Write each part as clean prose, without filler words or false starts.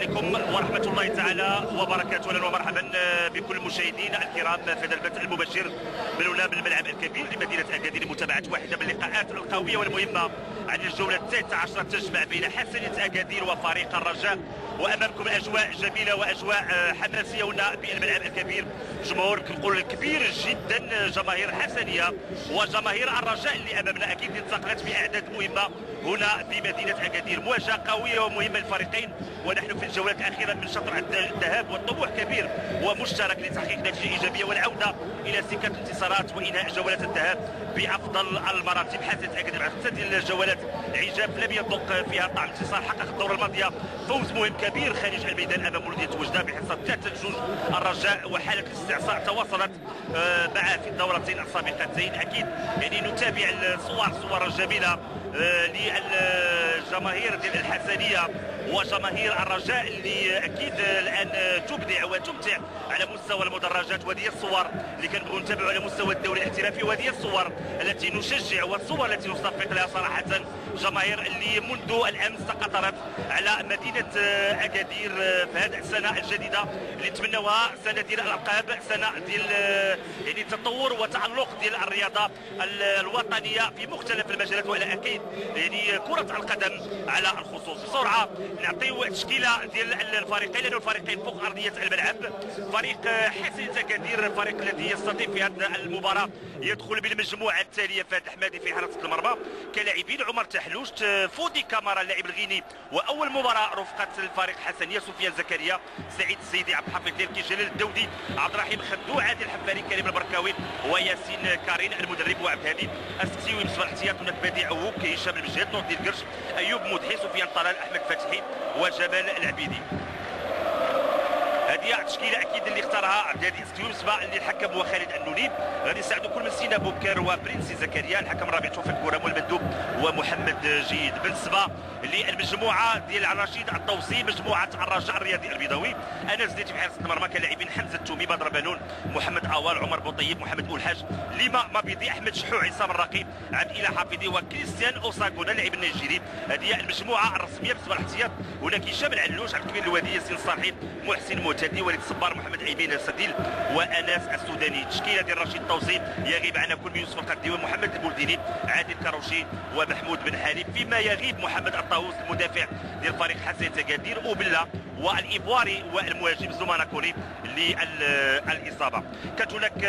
عليكم ورحمة الله تعالى وبركاته. أهلا ومرحبا بكل المشاهدين الكرام في هذا البث المباشر من هنا بالملعب الكبير لمدينة أكادير لمتابعة واحدة من اللقاءات القوية والمهمة عن الجولة 19 تجمع بين حسنية أكادير وفريق الرجاء. وأمامكم أجواء جميلة وأجواء حماسية هنا بالملعب الكبير. جمهور كنقول كبير جدا، جماهير حسنية وجماهير الرجاء اللي أمامنا أكيد انتقلت بأعداد مهمة هنا في مدينة أكادير. مواجهة قوية ومهمة للفريقين، ونحن في الجولات الأخيرة من شطر الذهاب والطموح كبير ومشترك لتحقيق نتيجة إيجابية والعودة إلى سكة الانتصارات وإنهاء جولات الذهاب بأفضل المراتب. حسنية أكادير بعد 6 ديال الجولات عجاب لم يذق فيها طعم انتصار، حقق الدورة الماضية فوز مهم كبير خارج الميدان أمام مولودية وجدة بحصة 3-2. الرجاء وحالة الاستعصاء تواصلت معه في الدورتين السابقتين. أكيد يعني نتابع الصور الجميلة للجماهير ديال الحسنية وجماهير الرجاء اللي اكيد الان تبدع وتمتع على مستوى المدرجات. وهذه الصور اللي كنبغيو نتابعوا على مستوى الدوري الاحترافي، وهذه الصور التي نشجع والصور التي نصفق لها صراحه. جماهير اللي منذ الامس تقطرت على مدينه اكادير في هذه السنه الجديده اللي نتمناوها سنه ديال الالقاب، سنه ديال يعني تطور وتالق ديال الرياضه الوطنيه في مختلف المجالات، وعلى اكيد يعني كره القدم على الخصوص. بسرعه نعطيو تشكيله ديال الفريقين لانه الفريقين فوق ارضيه الملعب. فريق حسنية أكادير الفريق الذي يستضيف في هذه المباراه يدخل بالمجموعه التاليه: فهد الحمادي في حراسه المرمى كلاعبين، عمر تحلوش، فودي كامارا اللاعب الغيني، واول مباراه رفقه الفريق حسنيه سفيان زكريا، سعيد السيدي، عبد الحفيظ ديركي، جلال الدودي، عبد الرحيم خدو، عادل الحفاري، كريم البركاوي، وياسين كارين المدرب، وعبد الهادي السكسيوي. بالنسبه للاحتياط هناك بديع عوك، هشام المجهد، نور الدين قرش، ايوب مدحي، سفيان طلال، احمد فتحي، وجمال العبيدي. هذه التشكيله اكيد اللي اختارها عبد الهادي السكسيوي. بالنسبه اللي الحكم هو خالد النوني، غادي يساعدوا كل من سينا بوكر وبرنسي زكريا، الحكم الرابع توفيق كورام، والمندوب ومحمد جيد. بالنسبه للمجموعه ديال الرشيد الطوسي، مجموعه الرجاء الرياضي البيضاوي، انس زيتي في حراسه المرمى كلاعبين: حمزه التومي، بدر بنون، محمد اوال، عمر بوطيب، محمد بولحاج، ليما مابيدي، احمد شحوع، عصام الراقي، عبد الاله حافظي، وكريستيان اوساغونا اللاعب النيجيري. هذه المجموعه الرسميه. بالنسبه للاحتياط هناك هشام العلوش، عبد الكبير الوادي، ياسين صالحين، محسن معتدي، وليد الصبار، محمد عيمين السديل، وانس السوداني. تشكيله ديال رشيد الطوسي يغيب عنها كل من يوسف القديوي، محمد البولديني، عادل كاروشي، ومحمود بن حليب، فيما يغيب محمد الطاووس المدافع ديال فريق حسنية أكادير، اوبلا، والإيفواري، والمهاجم زمانا كولي للإصابة. كانت هناك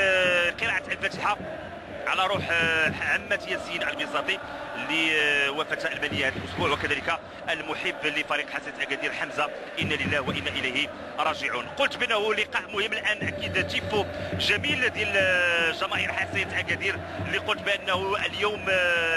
قراءة الفاتحة على روح عمة ياسين البساطي اللي وفاتها المنية هذا الاسبوع، وكذلك المحب لفريق حسنية أكادير حمزه، انا لله وانا اليه راجعون. قلت بانه لقاء مهم الان، اكيد تيفو جميل ديال جماهير حسنية أكادير اللي قلت بانه اليوم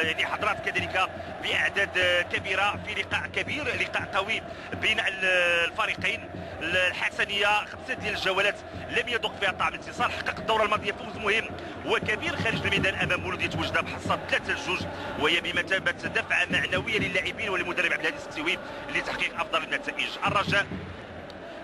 يعني حضرات كذلك باعداد كبيره في لقاء كبير، لقاء قوي بين الفريقين. الحسنيه 5 ديال الجولات لم يذق فيها طعم الانتصار، حقق الدوره الماضيه فوز مهم وكبير خارج الميدان امام مولوديه وجده بحصه 3-2، وهي بمثابه دفعه معنويه للاعبين وللمدرب عبد الهادي السكسيوي لتحقيق افضل النتائج. الرجاء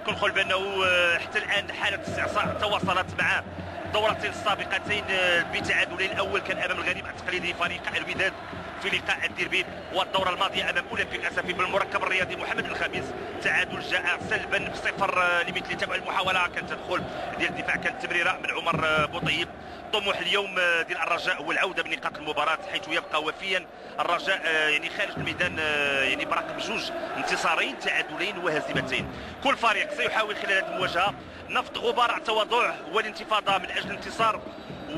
كنقول بانه حتى الان حاله استعصاء تواصلت مع الدورتين السابقتين بتعادلين. الاول كان امام الغريم التقليدي فريق الوداد في لقاء الديربي، والدوره الماضيه امام اولمبيك اسفي بالمركب الرياضي محمد الخميس. تعادل جاء سلبا بصفر لمثل تبع المحاوله، كانت تدخل ديال الدفاع، كانت تمريره من عمر بوطيب. طموح اليوم ديال الرجاء هو العوده بنقاط المباراه، حيث يبقى وفيا الرجاء يعني خارج الميدان يعني برقم 2 انتصارين، تعادلين، وهزيمتين. كل فريق سيحاول خلال هذه المواجهه نفض غبار التواضع والانتفاضه من اجل الانتصار،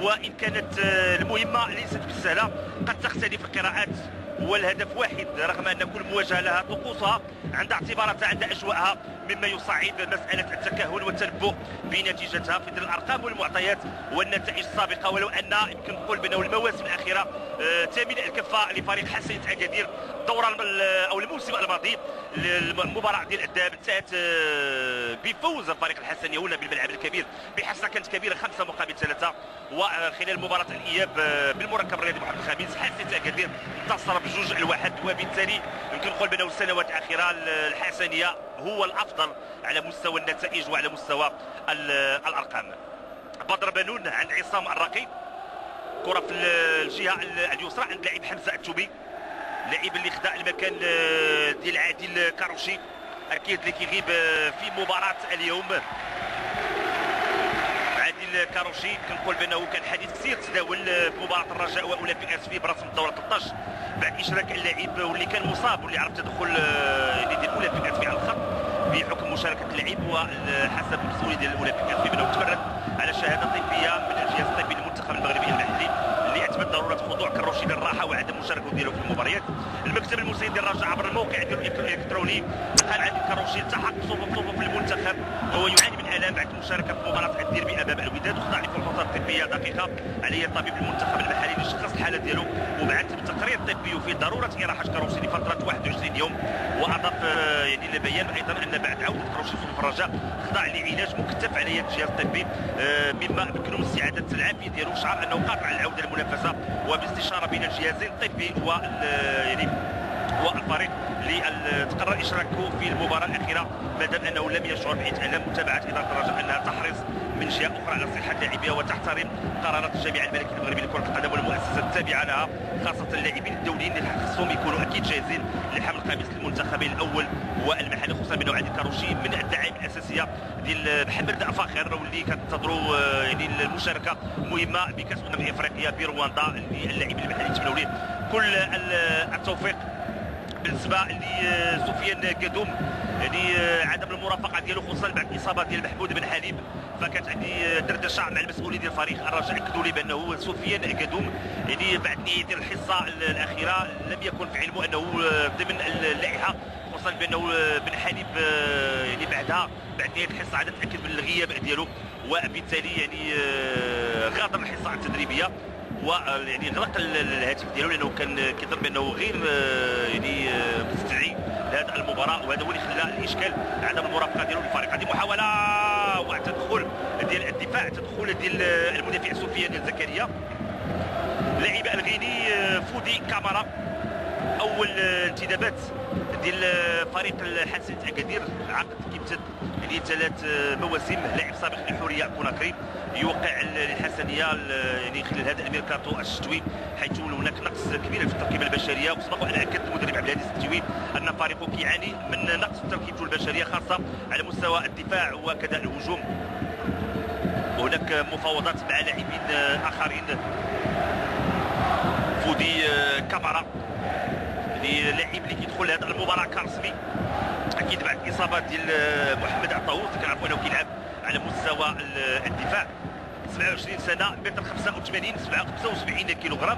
وان كانت المهمه ليست بالسهله. قد تختلف القراءات والهدف واحد، رغم ان كل مواجهه لها طقوسها، عند اعتباراتها، عند اجواءها، مما يصعب مساله التكهن والتنبؤ بنتيجتها في ظل الارقام والمعطيات والنتائج السابقه. ولو ان يمكن نقول بانه المواسم الاخيره تميل الكفه لفريق حسنية أكادير. الدوره او الموسم الماضي المباراه ديال الذهاب انتهت بفوز الفريق الحسنيه هنا بالملعب الكبير بحصه كانت كبيره 5-3، وخلال مباراه الاياب بالمركب الرياضي محمد الخميس حسنية أكادير انتصر ب2-1، وبالتالي يمكن نقول بانه السنوات الاخيره الحسنيه هو الافضل على مستوى النتائج وعلى مستوى الارقام. بدر بنون عند عصام الراقي، كره في الجهه اليسرى عند لاعب حمزه التوبي، لاعب اللي خدا المكان ديال عادل كاروشي، اكيد اللي كيغيب في مباراه اليوم عادل كاروشي. كنقول بانه كان حديث كثير تداول في مباراه الرجاء واولمبيك اسفي برسم الدوره 13 بعد اشراك اللاعب واللي كان مصاب واللي عرف تدخل ديال اولمبيك اسفي على الخط بحكم مشاركه اللاعب، وحسب المسؤولين ديال اولمبيك اسفي بانه تمرد على شهاده طبيه من الجهاز الطبي للمنتخب المغربي المحلي اللي اثبت ضروره خضوع كاروشي للراحه وعدم مشاركته ديالو في المباريات. المكتب المسير ديال الرجاء عبر الموقع ديالو الالكتروني قال عادل كاروشي التحق بصفوف المنتخب هو يعاني من الام بعد المشاركه في مباراه الديربي امام الوداد، وخضع لفحوصات طبيه دقيقه عليه الطبيب المنتخب المحلي لشخص الحاله ديالو وبعث بتقرير طبي وفيه ضروره اراحه كاروشي لفتره 21 يوم. واضاف يعني البيان ايضا ان بعد عوده كاروشي صفوف الرجاء خضع لعلاج مكثف على يد الجهاز الطبي مما يمكنه استعاده العافيه ديالو. شعر انه قادر على العوده للمنافسه وباستشاره بين الجهازين الطبي يعني والفريق اللي تقرر اشراكه في المباراه الاخيره ما دام انه لم يشعر باتلام. متابعه اداره الرجاء انها تحرص من جهه اخرى على صحه لاعبيها وتحترم قرارات الجامعه الملكي المغربي لكره القدم والمؤسسات التابعه لها، خاصه اللاعبين الدوليين اللي خصهم يكونوا اكيد جاهزين لحمل قميص المنتخبين الاول والمحلي، خصوصا بانه عادل كاروشي من الدعائم الاساسيه ديال محمد فاخر واللي كتنتظروا يعني المشاركه مهمه بكاس افريقيا برواندا اللي اللاعب المحلي يتمنوا ليه كل التوفيق. بالنسبه لسفيان قدوم يعني عدم المرافقه ديالو خصوصا بعد الاصابه ديال محمود بن حليب، فكانت عندي دردشه مع المسؤولين ديال فريق الرجاء اكدوا لي بانه سفيان قدوم يعني بعد نهايه الحصه الاخيره لم يكن في علمه انه ضمن اللائحه، خصوصا بانه بن حليب يعني بعد نهايه الحصه عاد تاكد من الغياب ديالو وبالتالي يعني غادر الحصه التدريبيه ويعني غلق الهاتف ديالو لانه كان كيظن بانه غير يعني مستدعي لهذه المباراه، وهذا هو اللي خلى الاشكال عدم المرافقه ديالو للفريق. هذه محاوله وتدخل ديال الدفاع، تدخل ديال المدافع سفيان زكريا. لاعب الغيني فودي كامارا اول انتدابات ديال فريق الحسن اكادير عقد كيمتد يعني 3 مواسم، لاعب سابق لحوريه كوناكري يوقع الحسنيه يعني خلال هذا الميركاتو الشتوي، حيث هناك نقص كبير في التركيبه البشريه، وسبق وان اكد المدرب عبد العزيز التجوي ان فريقه كيعاني من نقص في تركيبته البشريه خاصه على مستوى الدفاع وكذا الهجوم، وهناك مفاوضات مع لاعبين اخرين. فودي كامارا يعني لاعب اللي كيدخل هذه المباراه كرسمي اكيد بعد الاصابه ديال محمد عطاووس، كنعرفوا انه كيلعب على مستوى الدفاع، 27 سنه، متر 85 75 كيلوغرام،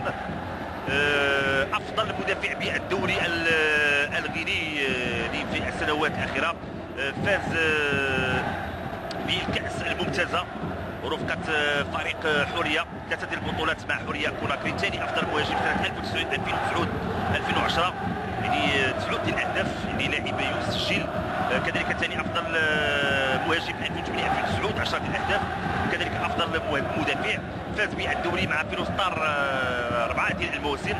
افضل مدافع بالدوري الغيني في السنوات الاخيره، فاز بالكاس الممتازه ورفقه فريق حوريه، 3 ديال البطولات مع حوريه كوناكري، ثاني افضل مهاجم سنه 2009 2010 يعني 9 ديال الاهداف يعني لاعب يسجل، كذلك ثاني افضل مهاجم 2008 2009 10 ديال الاهداف، كذلك افضل مدافع، فاز بالدوري مع فينوستار 4 ديال المواسم،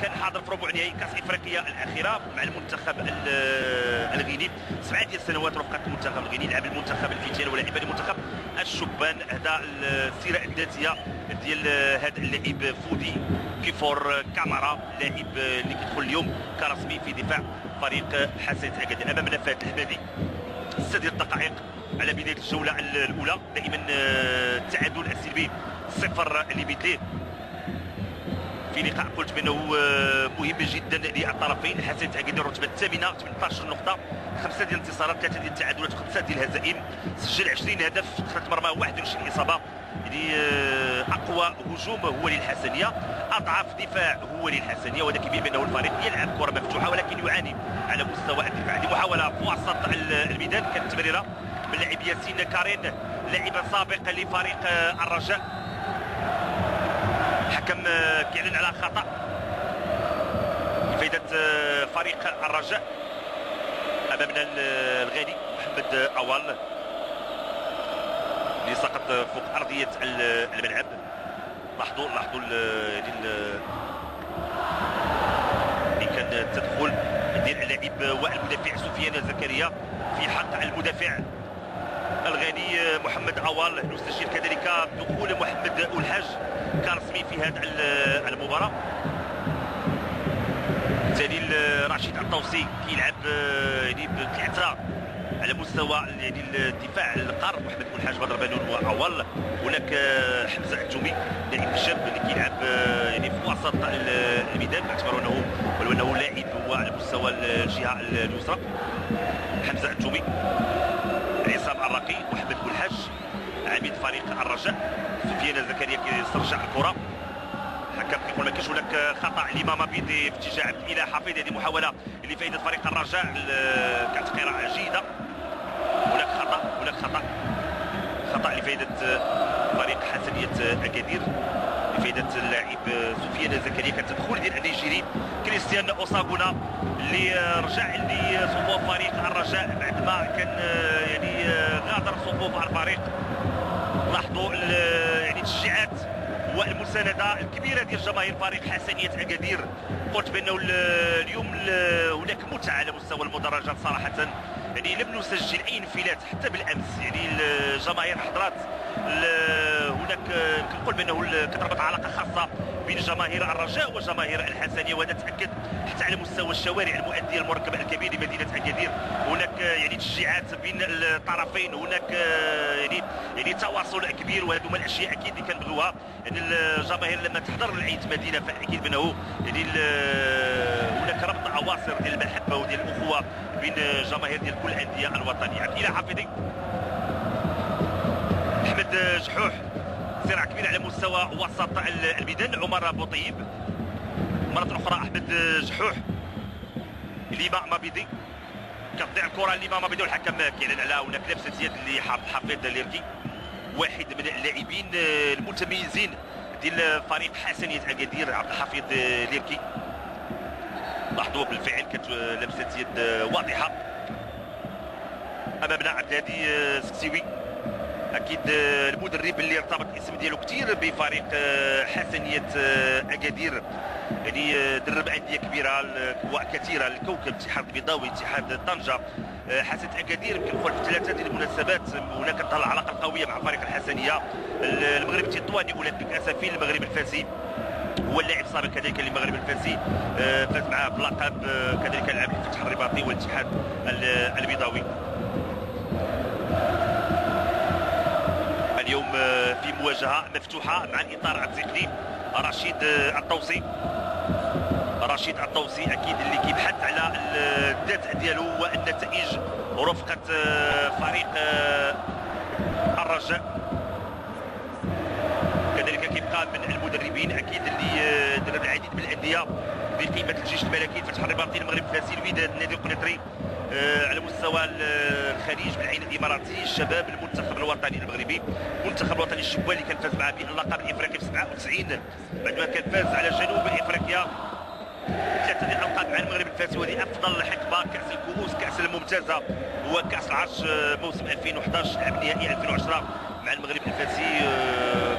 كان حاضر في ربع نهائي كاس افريقيا الاخيره مع المنتخب الغيني، 7 ديال السنوات رفقه المنتخب الغيني، لعب المنتخب الفتيان ولاعب المنتخب الشبان. هذا السيره الذاتيه ديال هذا اللاعب فودي كيفور كامارا، لاعب اللي كيدخل اليوم كرسمي في دفاع فريق حسن اكادير. امامنا فهد الحمادي 6 ديال الدقائق على بدايه الجوله الاولى، دائما التعادل السلبي 0 لمثله في لقاء قلت بانه مهم جدا للطرفين. حسن اكادير الرتبه الثامنه 18 نقطه، 5 ديال الانتصارات، 3 ديال التعادلات، و5 ديال الهزائم، سجل 20 هدف، دخلت مرمى 21 اصابه، يعني اقوى هجوم هو للحسنيه، اضعف دفاع هو للحسنيه، وهذا كيبين بانه الفريق يلعب كره مفتوحه ولكن يعاني على مستوى الدفاع. هذه محاوله في وسط الميدان، كانت تمريره من لاعب ياسين كارين لاعب سابق لفريق الرجاء، الحكم كيعلن على خطا لفائده فريق الرجاء. امامنا الغاني محمد اوال اللي سقط فوق ارضيه الملعب. لاحظوا اللي كان التدخل ديال اللاعب والمدافع سفيان زكريا في حق المدافع الغاني محمد اوال. نستشير كذلك دخول محمد الحاج كرسمي في هذه المباراه، جليل رشيد الطوسي كيلعب يعني بثلاثه على مستوى يعني الدفاع القرب. محمد بن الحاج بدر بنون واول. هناك حمزه الجومي لاعب الشاب اللي كيلعب يعني في وسط الميدان باعتباره انه ولو انه لاعب هو على مستوى الجهه اليسرى. حمزه الجومي، عصام الرقي، محمد بن الحاج، عميد فريق الرجاء سفيان زكريا كيسترجع الكره. الحكم كيقول ما كاينش هناك خطا لامام بيدي في اتجاه عبد الاله حفيظ. هذه محاوله لفائده فريق الرجاء، كانت قراءه جيده. هناك خطا لفائده فريق حسنيه اكادير لفائده اللاعب سفيان زكريا. كان تدخل ديال النيجيري كريستيان اوساغونا اللي رجع لصفوف فريق الرجاء بعد ما كان يعني غادر صفوف الفريق. لاحظوا يعني التشجيعات والمسانده الكبيره ديال جماهير فريق حسنيه اكادير. قلت بانه اليوم هناك متعه على مستوى المدرجات صراحه. يعني لم نسجل اي انفلات حتى بالامس. يعني الجماهير حضرات. هناك يمكن نقول بانه كتربط علاقه خاصه بين جماهير الرجاء وجماهير الحسنيه، وهذا تاكد حتى على مستوى الشوارع المؤديه المركبه الكبير لمدينه اكادير. هناك يعني تشجيعات بين الطرفين، هناك يعني تواصل كبير، وهذو هما الاشياء اكيد اللي كنبغيوها. يعني الجماهير لما تحضر لاي مدينه فاكيد بانه يعني هناك ربط اواصر ديال المحبه وديال الاخوه بين جماهير ديال كل الانديه الوطنيه. الى حافظي احمد جحوح، صراع كبير على مستوى وسط الميدان. عمر بوطيب مره اخرى، احمد جحوح، ليما مابيدي كتضيع الكره ليما مابيدي والحكم كيعلن على هناك لبسه يد لحفيظ ليركي، واحد من اللاعبين المتميزين ديال فريق حسنيه اكادير عبد الحفيظ ليركي. لاحظوا بالفعل كانت لبسه يد واضحه امامنا عبد الهادي سكسيوي. اكيد المدرب اللي ارتبط الاسم ديالو كثير بفريق حسنيه اكادير، يعني درب انديه كبيره وكثيره، الكوكب، الاتحاد البيضاوي، اتحاد طنجه، حسنيه اكادير. يمكن نقول في ثلاثه ديال المناسبات هناك تظل العلاقه القويه مع فريق الحسنيه. المغرب التطواني اولمبيك اسفين، المغرب الفاسي هو اللاعب السابق كذلك للمغرب الفاسي، فاز معاه بلقب كذلك لاعب الفتح الرباطي والاتحاد البيضاوي. اليوم في مواجهه مفتوحه مع الاطار التقني رشيد الطوسي. رشيد الطوسي اكيد اللي كيبحث على الذات ديالو والنتائج رفقه فريق الرجاء. كذلك كيبقى من المدربين اكيد اللي درب العديد من الانديه بقيمه الجيش الملكي، فتح الرباطي، المغرب الفاسي، الوداد، النادي القنيطري، على مستوى الخليج بالعين الاماراتي، الشباب، المنتخب الوطني المغربي، المنتخب الوطني الشباب اللي كان فاز معاه باللقب الافريقي في 97 بعد ما كان فاز على جنوب افريقيا. ثلاثه ديال الالقاب مع المغرب الفاسي، وهذه افضل حقبه. كاس الكؤوس، كاس الممتازه، وكاس العرش موسم 2011، لعب نهائي 2010 مع المغرب الفاسي،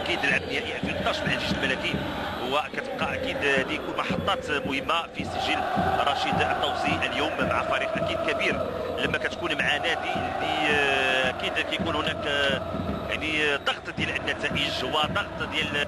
اكيد لعب نهائي 2012 مع الجيش الملكي. وكتبقى اكيد هذه كل محطات مهمه في سجل رشيد الطوسي اليوم مع فريق اكيد كبير. لما كتكون مع نادي اللي اكيد كيكون هناك يعني ضغط ديال النتائج وضغط ديال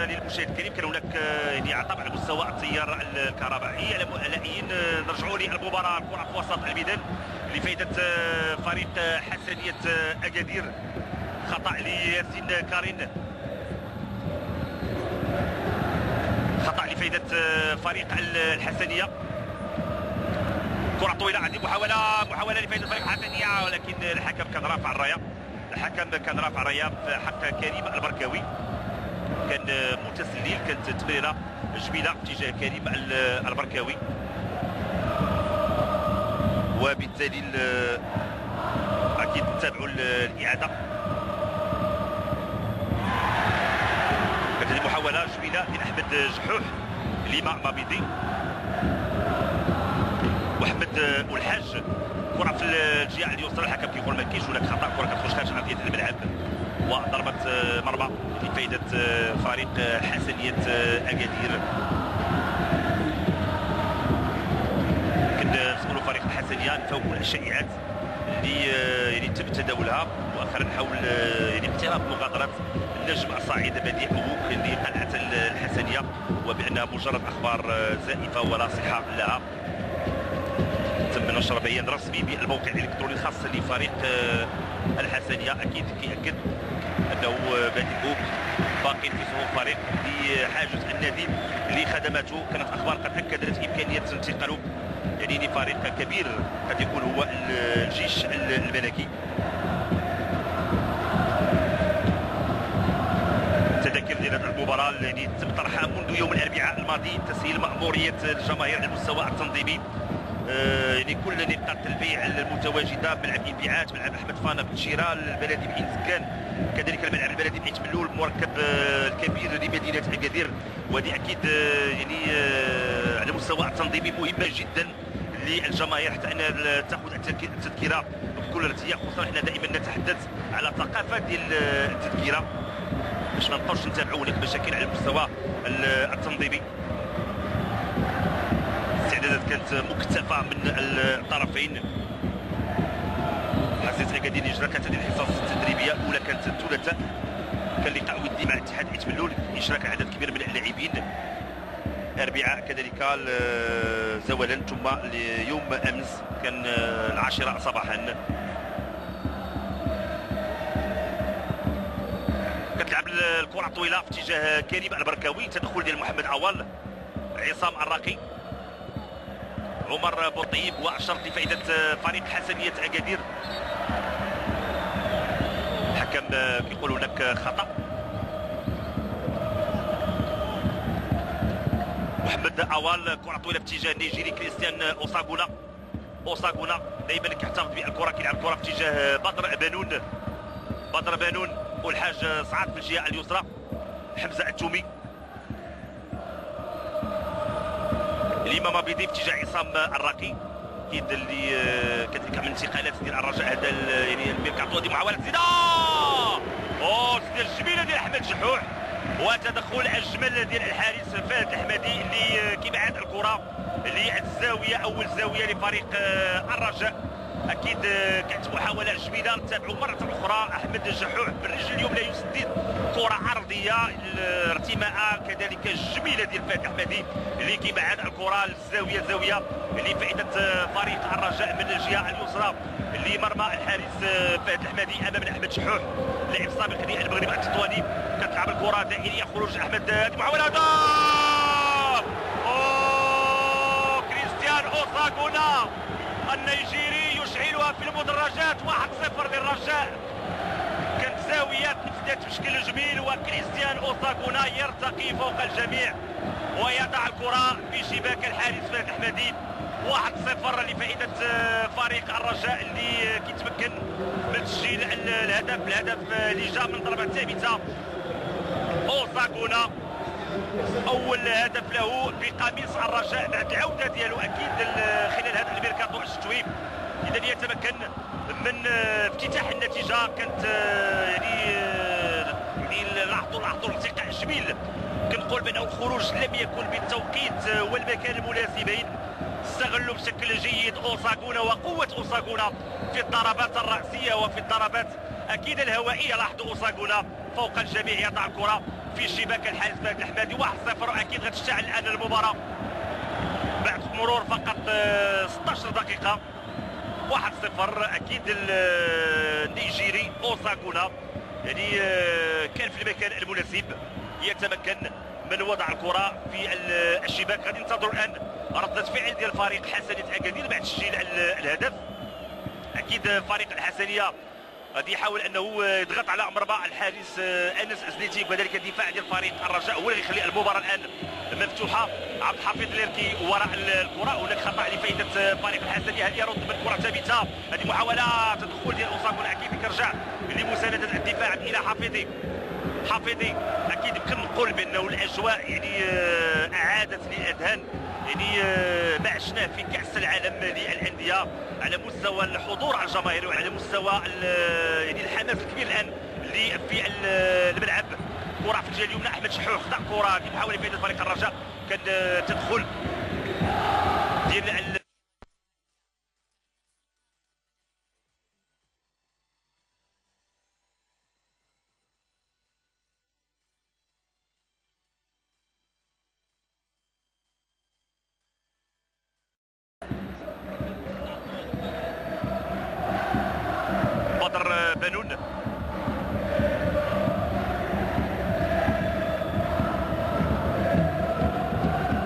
للمشاهد الكريم. كان هناك يعني عطب على مستوى التيار الكهربائي على مؤلئين. نرجعوا للمباراه، الكره في وسط الميدان لفائده فريق حسنيه اكادير. خطا لياسين كارين، خطا لفائده فريق الحسنيه. كره طويله، عندي محاوله لفائده الفريق الحسنيه، ولكن الحكم كان رافع الرايه. في حق كريم البركاوي، كان متسلل، كانت تمريره جميله اتجاه كريم البركاوي، وبالتالي اكيد نتابعوا الاعاده. كانت محاوله جميله من احمد جحوح لما مابيدي، محمد والحاج، كره في الجهه اليسرى، الحكم كيقول ما كاينش هناك خطا، كره كتخرج خارج ارضيه الملعب، وضربه مرمى لفائده فريق حسنيه اكادير. كنسولوا فريق الحسنيه نفوقوا الشائعات اللي يعني تم تداولها مؤخرا حول يعني اقتراب مغادره النجم الصاعد بديع أبوك لقلعه الحسنيه، وبانها مجرد اخبار زائفه ولا صحه لها. تم نشر بيان رسمي بالموقع الالكتروني الخاص لفريق الحسنيه، اكيد كيأكد انه بديع أبوك باقي في صفوف الفريق لحاجه النادي لخدماته. كانت اخبار قد اكدت امكانيه انتقاله يعني لفريق كبير قد يكون هو الجيش الملكي. تذاكر ديال هذه المباراه يعني تم طرحها منذ يوم الاربعاء الماضي، تسهيل مأموريه الجماهير على المستوى التنظيمي. يعني كل نقاط البيع المتواجده، ملعب انبيعات، ملعب احمد فانا بالشيرة، البلدي بعين سكان، كذلك الملعب البلدي بعين تملول، المركب الكبير لمدينه اكادير. وهذه اكيد يعني على المستوى التنظيمي مهمه جدا للجماهير حتى ان تاخذ التذكره بكل ارتياح، خصوصا حنا دائما نتحدث على ثقافه ديال التذكره باش ما نبقاوش نتابعوا هناك مشاكل على المستوى التنظيمي. الاستعدادات كانت مكثفه من الطرفين. حسيت اكادير اللي جرى كانت هذه الحصص التدريبيه الاولى كانت الثلاثاء، كان لقاء ودي مع اتحاد عيت ملول، اشراك عدد كبير من اللاعبين. الاربعاء كذلك زوالا، ثم يوم امس كان 10 صباحا. كتلعب الكره الطويله في اتجاه كريم البركاوي، تدخل ديال محمد عوال، عصام الراقي، عمر بوطيب، واشرت لفائده فريق حسنيه اكادير. الحكم كيقول هناك خطا. محمد عوال، كره طويله في اتجاه النيجيري كريستيان اوساغونا دائما كيحتفظ بالكره، كيلعب الكره في اتجاه بدر بانون، والحاج صعد في الجهه اليسرى، حمزه التومي، الامام بيدي في اتجاه عصام الراقي. اكيد اللي كذلك من انتقالات ديال الرجاء هذا يعني الميركاتو. هذه محاوله تسديده تسديده جميله ديال احمد جحوح، وتدخل اجمل ديال الحارس فهد الحمادي اللي كيبعد الكره للزاويه، اول زاويه لفريق الرجاء. اكيد كانت محاوله جميله. نتابعوا مره اخرى احمد جحوح بالرجل اليمنى يسدد كره عرضيه، الارتماء كذلك جميله ديال فهد الحمادي اللي كيبعد الكره للزاويه لفائده فريق الرجاء من الجهه اليسرى لمرمى الحارس فهد الحمادي امام احمد جحوح لاعب سابق للمغرب التطواني. كتلعب الكره دائريه، خروج احمد، هذه محاوله كريستيان اوساغونا النيجيري يشعلها في المدرجات. 1-0 للرجاء. كانت زاويات نفذت بشكل جميل، وكريستيان اوساغونا يرتقي فوق الجميع ويضع الكره في شباك الحارس فهد الحمادي. 1-0 لفائده فريق الرجاء اللي كيتمكن من تسجيل الهدف اللي جاء من ضربه ثابته. اوساغونا اول هدف له بقميص الرجاء بعد العوده ديالو اكيد خلال هذا الميركاتو الشتوي. اذا يتمكن من افتتاح النتيجه. كانت يعني لاحظوا الارتقاء الجميل. كنقول بانه الخروج لم يكن بالتوقيت والمكان المناسبين. استغلوا بشكل جيد اوساغونا وقوه اوساغونا في الضربات الراسيه وفي الضربات اكيد الهوائيه. لاحظوا اوساغونا فوق الجميع يضع الكره في شباك الحارس فهد الحمادي. 1-0 اكيد غتشتعل الان المباراه بعد مرور فقط 16 دقيقه. 1-0 اكيد النيجيري اوساغونا يعني كان في المكان المناسب، يتمكن من وضع الكره في الشباك. غادي ننتظروا الان ردة فعل ديال فريق حسنية اكادير بعد تسجيل الهدف. اكيد فريق الحسنيه غادي يحاول انه يضغط على مرمى الحارس انس ازنيتي، وكذلك الدفاع ديال فريق الرجاء هو اللي يخلي المباراه الان مفتوحه. عبد الحفيظ ليركي وراء الكره، هناك خطا لفائده فريق الحسنيه. هل يرد من كره ثابته؟ هذه محاوله تدخل ديال اوساكونا، اكيد كيرجع لمسانده الدفاع الى حفيظي. حفيظي اكيد يمكن نقول بانه الاجواء يعني اعادت للاذهان يعني ما عشناه في كاس العالم للانديه على مستوى الحضور على الجماهير وعلى مستوى يعني الحماس الكبير الان اللي في الملعب. كره في الجهه اليمنى، احمد شحوح خطا كره في محاوله لفائده فريق الرجاء، كان تدخل ديال بدر بنون.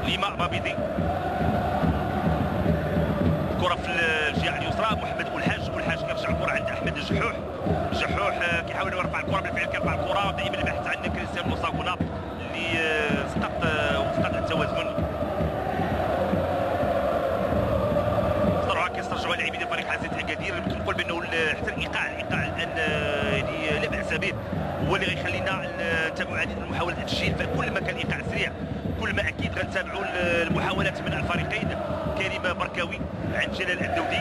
ليما مابيدي، كرة في الجهة اليسرى، محمد والحاج كيرجع الكرة عند أحمد جحوح كيحاول يرفع الكرة، بالفعل كيرفع الكرة دائما البحث عن كريستيانو اوساكونا اللي سقط التوازن. صراحة كيسترجعوا اللاعبين ديال فريق حسنية اكادير. يمكن نقول بأنه حتى الإيقاع الآن يعني لا بأس به، هو اللي غيخلينا نتابعوا عديد من المحاولات التسجيل. فكل ما كان الإيقاع سريع كل ما اكيد غنتابعوا المحاولات من الفريقين. كريم بركاوي عند جلال الدودي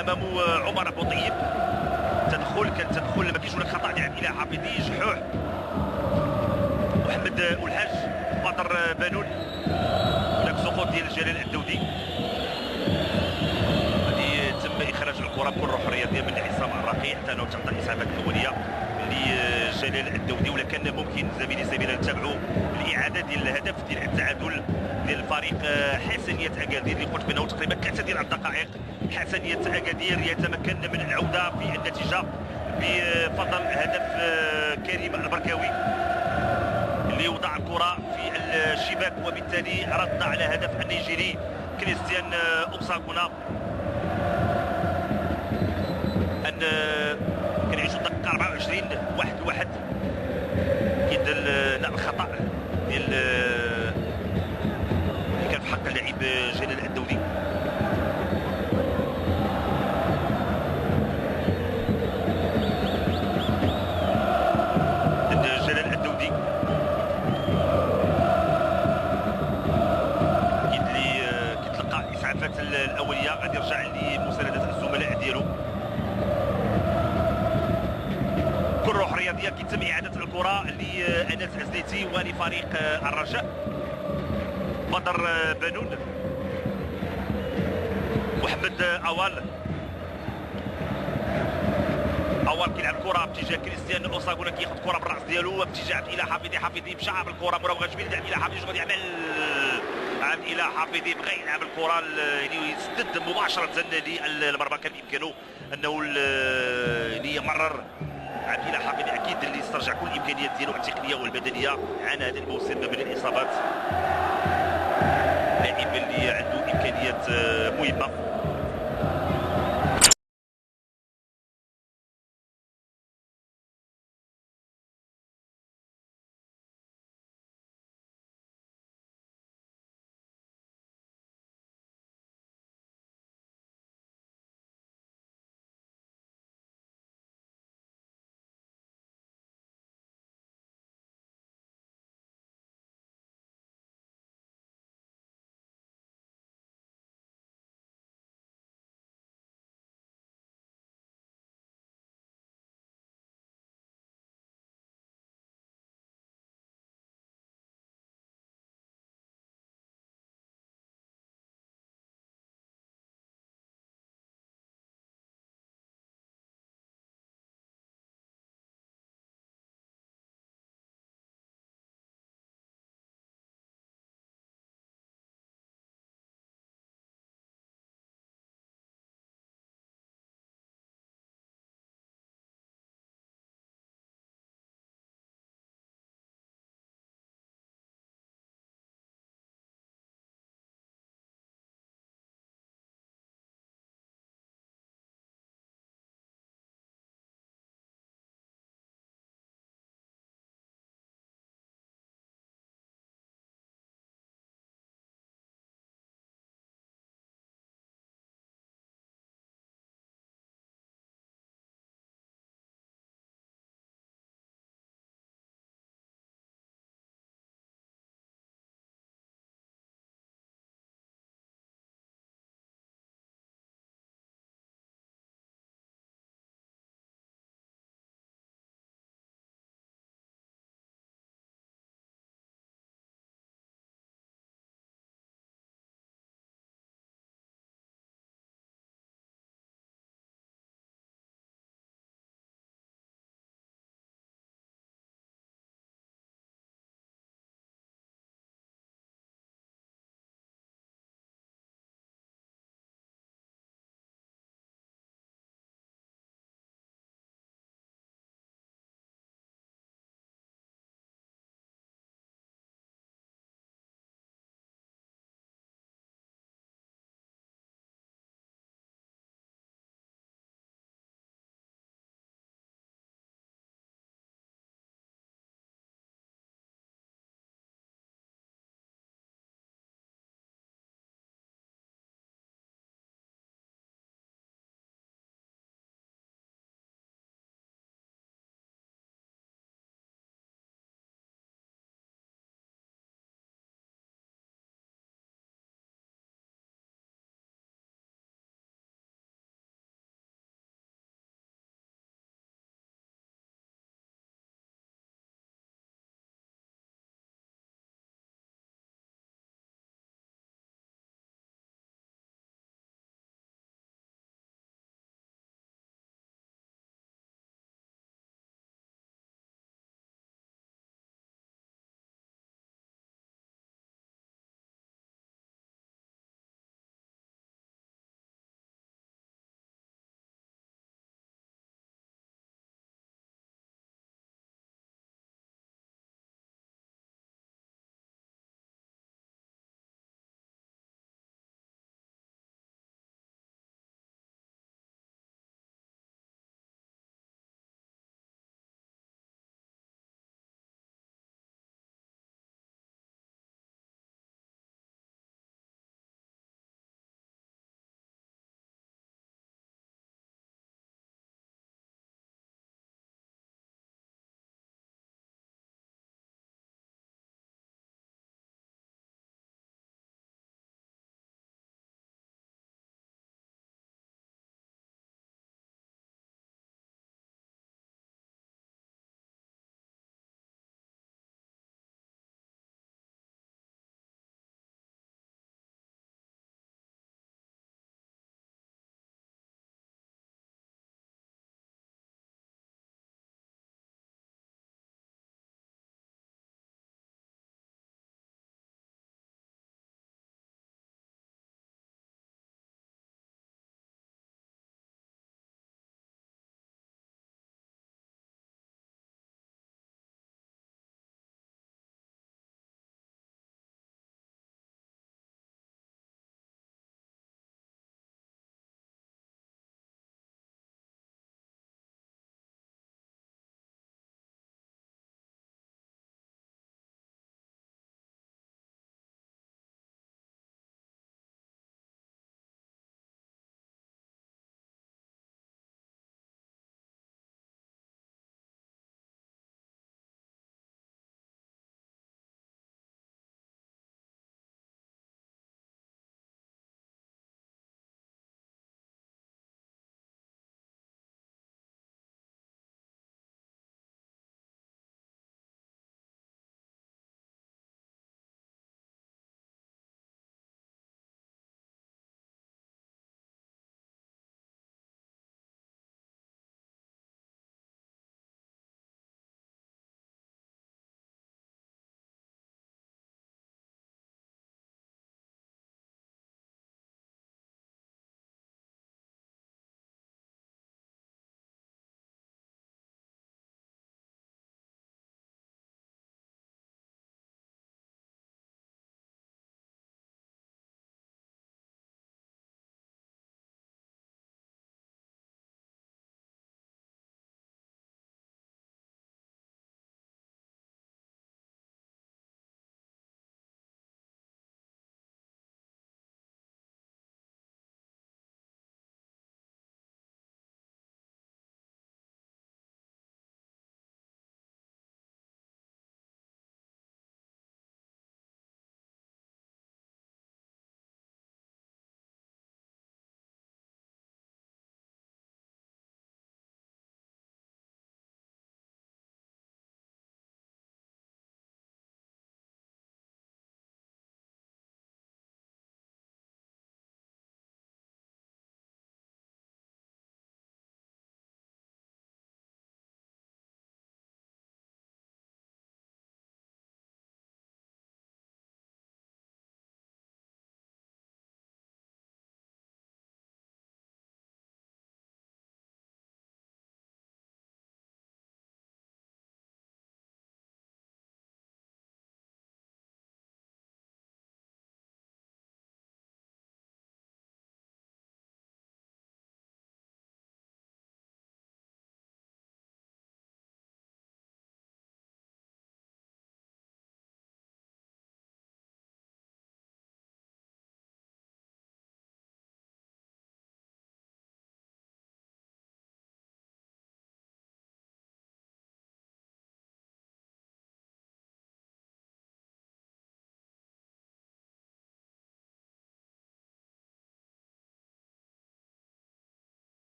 امام عمر ابو طيب، كان تدخل ما كاينش هناك خطا ديال الى حفيظي. جحوح، محمد والحاج، بدر بنون، هناك سقوط ديال جلال الدودي. غادي تم اخراج الكره بكل روح رياضيه من عصام الرقي حتى انه تعطى الاسعافات الاوليه لجلال الدودي. ولكن ممكن زميلي سمير نتابعوا الاعاده ديال الهدف ديال التعادل ديال الفريق حسنيه اكادير اللي قلت بانه تقريبا 3 ديال الدقائق حسنيه اكادير يتمكن من العوده في النتيجه بفضل هدف كريم البركاوي اللي وضع الكره في الشباك، وبالتالي رد على هدف النيجيري كريستيان اوساكونا. ان كنعيشوا الدقيقه 24 1-1. اكيد لا الخطا ديال اللي كان في حق اللاعب جلال الدودي. جلال الدودي اكيد اللي كيتلقى الاسعافات الاوليه، غادي يرجع لمسانده الزملاء ديالو. كل روح رياضيه كيتم اعاده الكره لانس ازنيتي ولفريق الرجاء. بدر بنون، محمد اوال كيلعب الكره باتجاه كريستيان اوساكونا، كياخذ الكره بالراس ديالو باتجاه الى حفيظي مشى بالكره مراوغه يلعب الى حفيظي، غادي يعمل عاد الى حفيظي بغى يلعب الكره يعني يسدد مباشره للمرمى. كان بامكانه انه يعني يمرر عاد الى حفيظي، اكيد اللي يسترجع كل الامكانيات ديالو التقنيه والبدنيه. عانى هذا الموسم من الاصابات، لاعب اللي عنده امكانيات مهمه.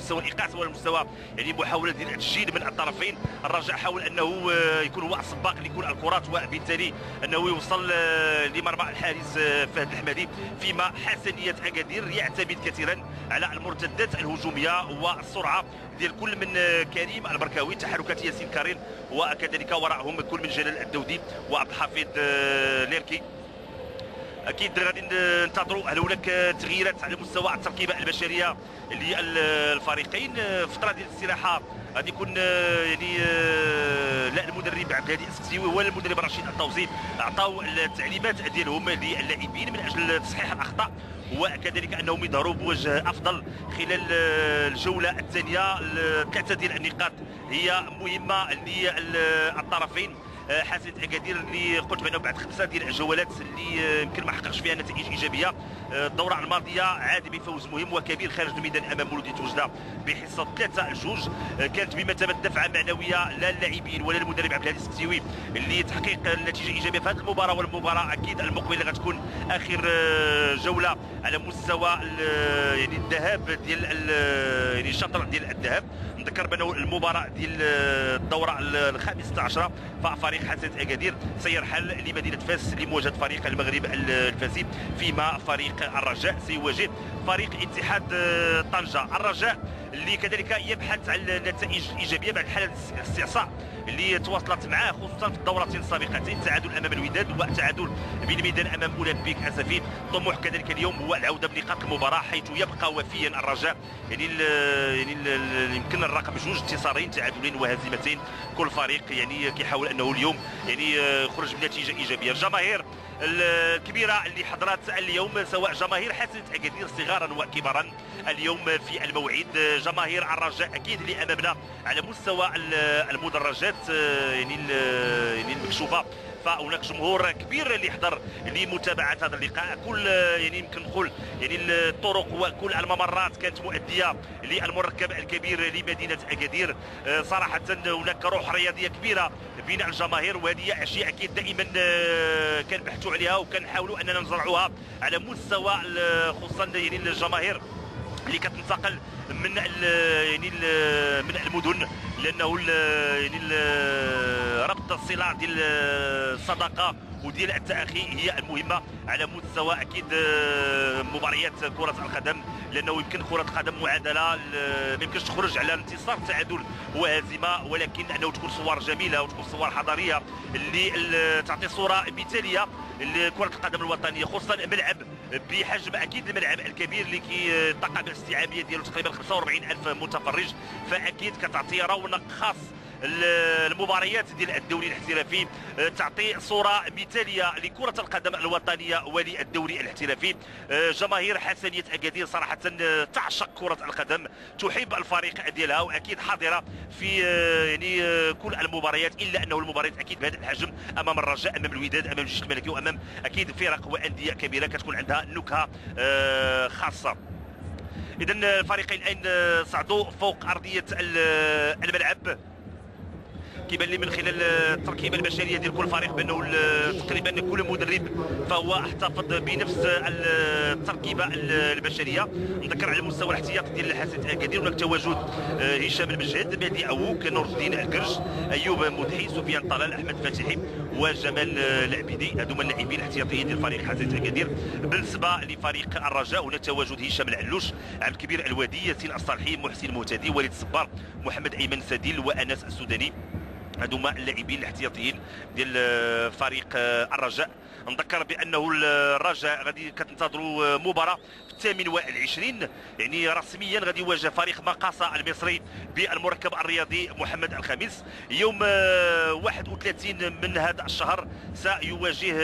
مستوى الايقاع ولا مستوى يعني محاوله ديال التسجيل من الطرفين. الرجاء حاول انه يكون هو السباق لكل الكرات وبالتالي انه يوصل لمرمى الحارس فهد الحمادي، فيما حسنيه اكادير يعتمد كثيرا على المرتدات الهجوميه والسرعه ديال كل من كريم البركاوي، تحركات ياسين كارين، وكذلك وراءهم كل من جلال الدودي وعبد الحفيظ ليركي. اكيد غادي ننتظروا هل هناك تغييرات على مستوى التركيبه البشريه للفريقين. فتره ديال الاستراحه غادي يكون يعني لا المدرب عبد الهادي السكسيوي ولا المدرب رشيد الطوزي عطاو التعليمات ديالهم للاعبين من اجل تصحيح الاخطاء وكذلك انهم يظهروا بوجه افضل خلال الجوله الثانيه. 3 ديال النقاط هي مهمه للطرفين. حسنية اكادير اللي قلت بانه بعد 5 ديال الجولات اللي يمكن ما حققش فيها نتائج ايجابيه، الدوره الماضيه عاد بفوز مهم وكبير خارج الميدان امام مولوديه وجده بحصه 3-2، كانت بمثابه دفعه معنويه لا اللاعبين ولا المدرب عبد الهادي السكسيوي لتحقيق النتيجه الايجابيه في هذه المباراه. والمباراه اكيد المقبله غتكون اخر جوله على مستوى يعني الذهاب ديال يعني الشطر ديال الذهاب. نذكر بانه المباراه ديال الدوره ال15 ففريق حسنية اكادير سيرحل لمدينه فاس لمواجهه فريق المغرب الفاسي، فيما فريق الرجاء سيواجه فريق اتحاد طنجه. الرجاء اللي كذلك يبحث عن نتائج ايجابيه بعد حاله الاستعصاء اللي تواصلت معاه خصوصا في الدورتين السابقتين، تعادل امام الوداد وتعادل بالميدان امام اولمبيك اسفي. طموح كذلك اليوم هو العوده بنقاط المباراه حيث يبقى وفيا الرجاء يعني يمكن الرقم 2 انتصارين تعادلين وهزيمتين، كل فريق يعني كيحاول انه اليوم يعني يخرج بنتيجه ايجابيه. الجماهير الكبيره اللي حضرت اليوم سواء جماهير حسنية اكادير صغارا وكبارا اليوم في الموعد، جماهير الرجاء اكيد اللي امامنا على مستوى المدرجات يعني المكشوفه، فهناك جمهور كبير اللي حضر لمتابعه هذا اللقاء. كل يعني يمكن نقول يعني الطرق وكل الممرات كانت مؤديه للمركب الكبير لمدينه اكادير. صراحه هناك روح رياضيه كبيره بين الجماهير، وهذه اشياء اكيد دائما كنبحثوا عليها وكنحاولوا اننا نزرعوها على مستوى خصوصا يعني الجماهير اللي كتنتقل من يعني من المدن، لانه يعني ربط الصله ديال الصداقه وديال التأخي هي المهمه على مستوى اكيد مباريات كره القدم، لانه يمكن كره القدم معادله ما يمكنش تخرج على انتصار تعادل وهزيمه، ولكن انه تكون صور جميله وتكون صور حضاريه اللي تعطي صوره مثاليه لكره القدم الوطنيه، خصوصا ملعب بحجم اكيد الملعب الكبير اللي الطاقه الاستيعابيه ديالو تقريبا 45,000 متفرج، فاكيد كتعطي رونق خاص المباريات ديال الدوري الاحترافي، تعطي صوره مثاليه لكره القدم الوطنيه وللدوري الاحترافي. جماهير حسنية اكادير صراحه تعشق كره القدم، تحب الفريق ديالها واكيد حاضره في يعني كل المباريات، الا انه المباريات اكيد بهذا الحجم امام الرجاء امام الوداد امام الجيش الملكي وامام اكيد فرق وانديه كبيره كتكون عندها نكهه خاصه. اذا الفريقين الان صعدوا فوق ارضيه الملعب. كيبان لي من خلال التركيبه البشريه ديال كل فريق بانه تقريبا كل مدرب فهو احتفظ بنفس التركيبه البشريه. نذكر على المستوى الاحتياطي ديال حسنية اكادير هناك تواجد هشام المجهد، مهدي عووك، نور الدين الكرش، ايوب مدحي، سفيان طلال، احمد فتحي وجمال العبيدي، هذوما اللاعبين الاحتياطيين ديال فريق حسنية اكادير. بالنسبه لفريق الرجاء هناك تواجد هشام العلوش، عبد الكبير الوادي، ياسين الصالحي، محسن مهتدي، وليد الصبار، محمد ايمن سديل وانس السوداني، هذوما اللاعبين الاحتياطيين ديال فريق الرجاء. نذكر بانه الرجاء غادي كتنتظروا مباراه في 28 يعني رسميا غادي يواجه فريق مقاصه المصري بالمركب الرياضي محمد الخميس. يوم 31 من هذا الشهر سيواجه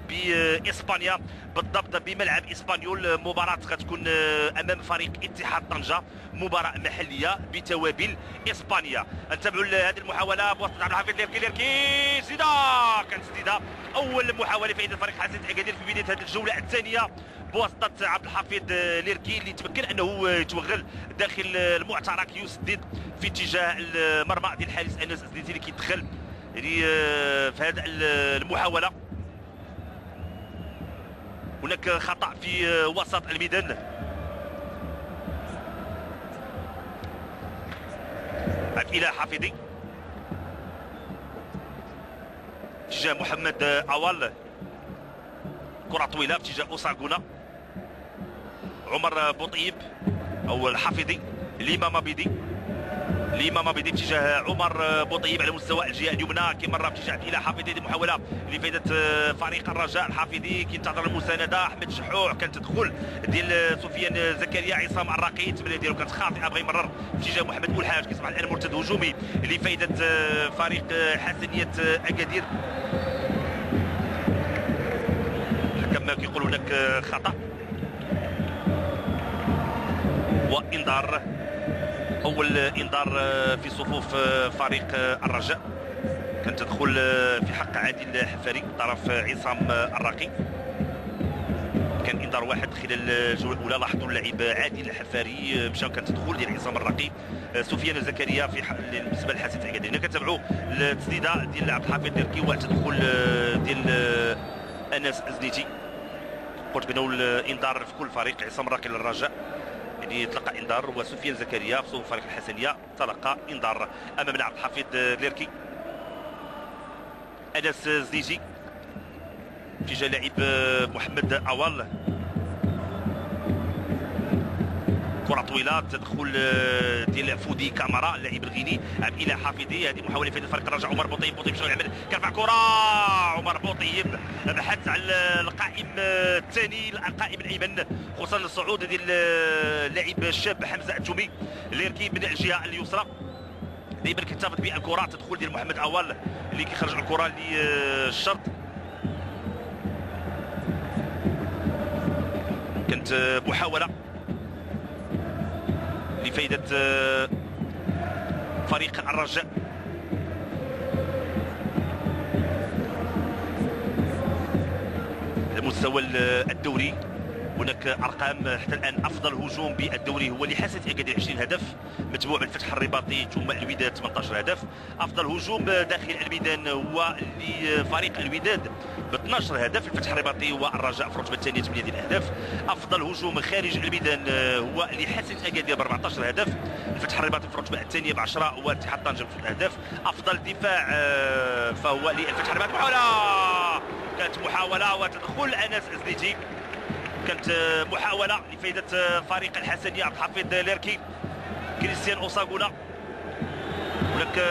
باسبانيا بالضبط بملعب اسبانيول. مباراه غتكون امام فريق اتحاد طنجه، مباراه محليه بتوابل اسبانيا. نتابعوا هذه المحاوله بواسطه عبد الحفيظ ليركي، زيده كانت سديده اول محاوله فائده فريق حسنية اكادير في بدايه هذه الجوله الثانيه بواسطه عبد الحفيظ ليركي اللي تمكن انه يتوغل داخل المعترك يسدد في اتجاه المرمى ديال الحارس انس الزنيتي اللي كيدخل يعني في هذه المحاوله. هناك خطا في وسط الميدان، الى حفيظي اتجاه محمد اوال، كره طويله باتجاه اوساغونا، عمر بوطيب او الحفيظي الامام بيدي باتجاه عمر بوطيب على مستوى الجهه اليمنى كيمر باتجاه الى حفيظي. دي محاوله لفائده فريق الرجاء. الحفيظي كينتظر المسانده، احمد شحوح كانت تدخل ديال سفيان زكريا، عصام الراقي التمريره ديالو كانت خاطئه، بغى يمرر باتجاه محمد بولحاج، كيصبح الان مرتد هجومي لفائده فريق حسنيه اكادير. الحكم كيقول هناك خطا وانذار، اول انذار في صفوف فريق الرجاء، كان تدخل في حق عادل حفاري طرف عصام الراقي. كان انذار واحد خلال الجوله الاولى، لاحظوا اللاعب عادل الحفاري مشى كان تدخل ديال عصام الراقي. سفيان زكريا في بالنسبه لحاسه اكادير. هنا كنتابعوا التسديده ديال عبد الحفيظ ديركي والتدخل ديال انس ازنيتي. قلت بانه الانذار في كل فريق، عصام الراقي للرجاء يعني تلقى انذار، وسفيان زكريا في صفوف فريق الحسنيه تلقى انذار. امامنا عبد الحفيظ ليركي، انس زنيتي اتجاه لاعب محمد اوال، كره طويله تدخل ديال فودي كامارا اللاعب الغيني الى حفيظي. هذه محاوله في فريق الرجاء، عمر بوطيب شنو يعمل؟ كرفع كره عمر بوطيب بحث على القائم الثاني، القائم الايمن، خصوصا الصعود ديال اللاعب الشاب حمزه التومي اللي يركب من الجهه اليسرى. دائما كتفق بالكره تدخل ديال محمد اوال اللي كيخرج الكره للشرط. كانت محاوله لفائده فريق الرجاء. المستوى الدوري هناك ارقام حتى الان. افضل هجوم بالدوري هو لحسنة اكادير 20 هدف، متبوع بالفتح الرباطي ثم الوداد 18 هدف. افضل هجوم داخل الميدان هو لفريق الوداد ب 12 هدف، الفتح الرباطي والرجاء في الرتبه الثانيه 8 اهداف. افضل هجوم خارج الميدان هو لحسنة اكادير ب 14 هدف، الفتح الرباطي في الرتبه الثانيه ب 10 واتحاد طنجة ب 3 اهداف. افضل دفاع فهو للفتح الرباطي. كانت محاوله وتدخل انس ازنيتي، كانت محاوله لفائده فريق الحسنيه. عبد الحفيظ ليركي، كريستيان اوساغونا، هناك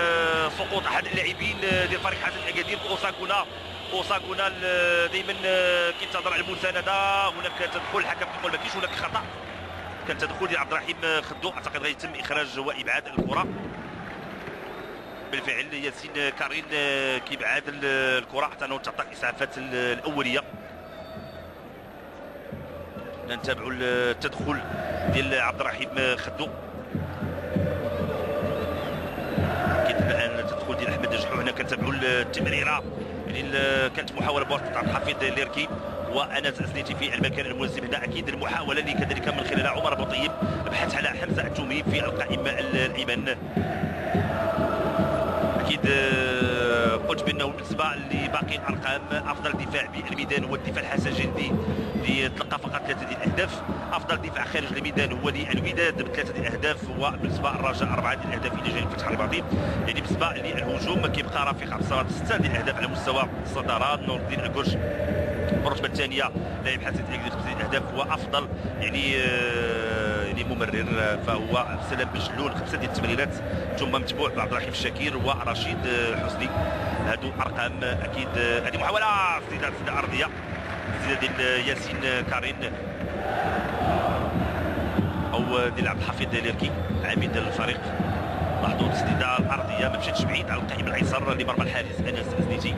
سقوط احد اللاعبين ديال فريق حسن اكادير. اوساغونا دائما كينتظر على المسانده. هناك تدخل، الحكم كيقول ما كاينش هناك خطا، كان تدخل ديال عبد الرحيم خدو، اعتقد غيتم اخراج وابعاد الكره. بالفعل ياسين كارين كيبعاد الكره حتى انه تعطى الاسعافات الاوليه. نتابعوا التدخل ديال عبد الرحيم خدو. كاين الان تدخل ديال احمد جحو. هنا كنتابعوا التمريره يعني كانت محاوله بواسطه عبد الحفيظ ليركي وانس ازنيتي في المكان المناسب. هنا اكيد المحاوله اللي كذلك من خلالها عمر بوطيب بحث على حمزه التومي في القائمه الايمن. اكيد قلت بانه بالنسبه لباقي الارقام افضل دفاع بالميدان هو الدفاع الحسن جندي اللي تلقى فقط 3 ديال الاهداف. افضل دفاع خارج الميدان هو للوداد ب3 ديال الاهداف، وبالنسبه للرجاء 4 ديال الاهداف الى جانب الفتح الرباطي. يعني بالنسبه للهجوم كيبقى رفيق عبد الصمد 6 ديال الاهداف على مستوى الصدارات. نور الدين الكرش الرتبه الثانيه لاعب حسن اكادير 5 ديال الاهداف، وافضل يعني ممرر فهو سلام بجلول 5 ديال التمريرات، ثم متبوع بعبد الرحيم الشاكير ورشيد حسني. هادو ارقام اكيد. هذه محاوله تسديده ارضيه، تسديده ديال ياسين كارين او ديال عبد الحفيظ ليركي عميد الفريق. لاحظوا التسديده الارضيه ما مشاتش بعيد على القائم الايسر لمرمى الحارس انس ازنيتي.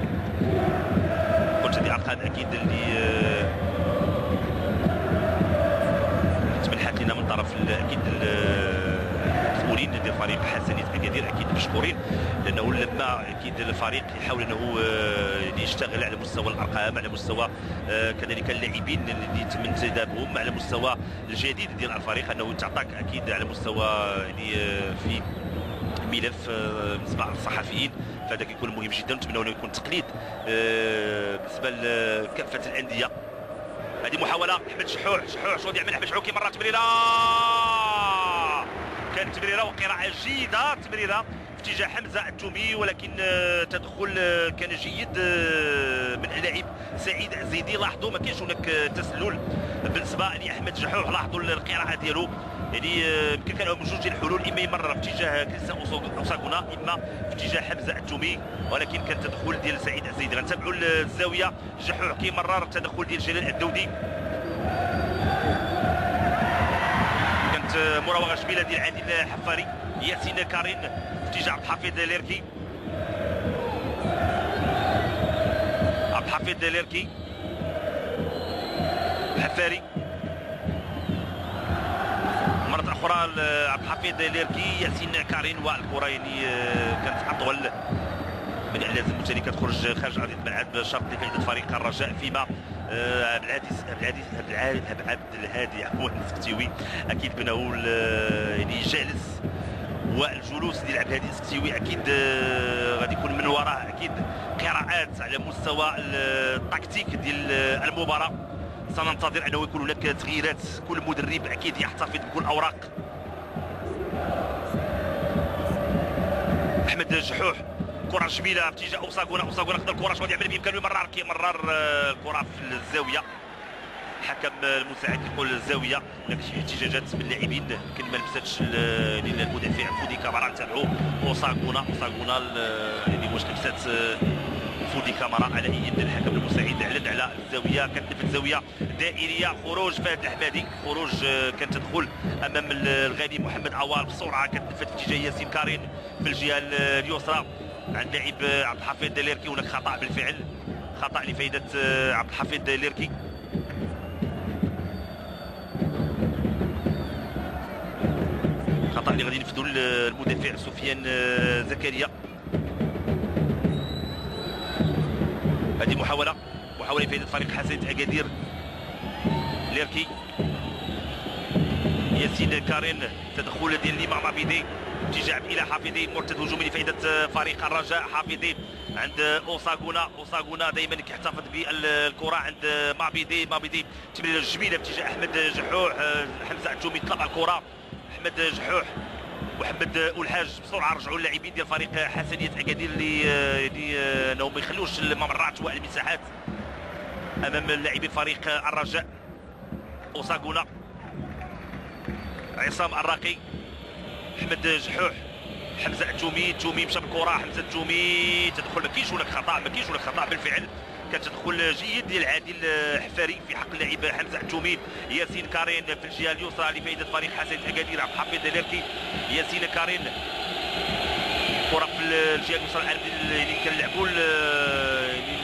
قلت هذه ارقام اكيد اللي تمنحت لنا من طرف اكيد المسؤولين ديال فريق حسنيه اكادير، اكيد مشكورين لانه لما اكيد الفريق يحاول انه يشتغل على مستوى الارقام، على مستوى كذلك اللاعبين اللي يتم انتدابهم، على مستوى الجديد ديال الفريق انه تعطاك اكيد على مستوى يعني في ملف بالنسبه للصحفيين، فهذا كيكون مهم جدا. نتمنى انه يكون تقليد بالنسبه لكافه الانديه. هذه محاوله احمد شحوح شنو يعمل احمد شحوح؟ كيمرر تمريره كانت تمريره وقراءه جيده، تمريره في اتجاه حمزه التومي، ولكن تدخل كان جيد من اللاعب سعيد الزيدي. لاحظوا ما كاينش هناك تسلل بالنسبه لاحمد جحوح. لاحظوا القراءه ديالو، يعني يمكن كانوا بجوج ديال الحلول، اما يمرر في اتجاه كريستيان اوساغونا اما في اتجاه حمزه التومي، ولكن كان تدخل ديال سعيد الزيدي. غنتابعوا الزاويه، جحوح كيمرر، التدخل ديال جلال الدودي، كانت مراوغه جميله ديال عادل حفاري. ياسين كارين في اتجاه عبد الحفيظ ليركي، عبد الحفيظ ليركي، حفاري مرة أخرى عبد الحفيظ ليركي، ياسين كارين، والكرة يعني كانت أطول من اللازم، بالتالي كتخرج خارج أرضية الملعب شرط لفائدة فريق الرجاء. فيما عبد الهادي عفوا السكتيوي اكيد بانه يعني جالس، والجلوس ديال عبد الهادي السكتيوي اكيد غادي يكون من وراء اكيد قراءات على مستوى التكتيك ديال المباراه. سننتظر انه يكون هناك تغييرات، كل مدرب اكيد يحتفظ بكل الاوراق. احمد جحوح، كره جميله في اتجاه اوساغونا، اوساغونا خد الكره، شنو يعمل بامكانه يمرر، كيمرر الكره في الزاويه. الحكم المساعد يقول الزاويه. هناك شي احتجاجات من اللاعبين، يمكن ما لمساتش المدافع فودي كامارا. نتابعوا اوساغونا يعني واش لمسات فودي كامارا. على اي ان الحكم المساعد اعلن على الزاويه، كتنفذ زاويه دائريه، خروج فهد الحمادي، خروج كان تدخل امام الغالي محمد عوار بسرعه، كتنفذ في اتجاه ياسين كارين في الجهه اليسرى عند لاعب عبد الحفيظ ليركي. هناك خطا بالفعل، خطا لفائده عبد الحفيظ ليركي. خطا اللي غادي ينفذوا المدافع سفيان زكريا. هذه محاوله لفائده فريق حسنية اكادير. ليركي، ياسين كارين، تدخل ديال الامام عبيدي اتجاه الى حافظي، مرتد هجومي لفائده فريق الرجاء. حافظي عند اوساغونا دائما كيحتفظ بالكره عند مابيدي، تمريره جميله باتجاه احمد جحوح. حمزه التومي طلب على الكره، احمد جحوح، محمد الحاج بسرعه رجعوا اللاعبين ديال فريق حسنيه اكادير اللي انهم ما يخلوش الممرات والمساحات امام لاعبي فريق الرجاء. اوساغونا، عصام الراقي، احمد جحوح، حمزه التومي مشى بالكره، حمزه التومي تدخل، ما كاينش هناك خطا بالفعل. كان تدخل جيد ديال عادل حفاري في حق اللاعب حمزه التومي. ياسين كارين في الجهه اليسرى لفائده فريق حسنية اكادير. عبد الحفيظ ليركي، ياسين كارين، كره في الجهه اليسرى اللي كنلعبوا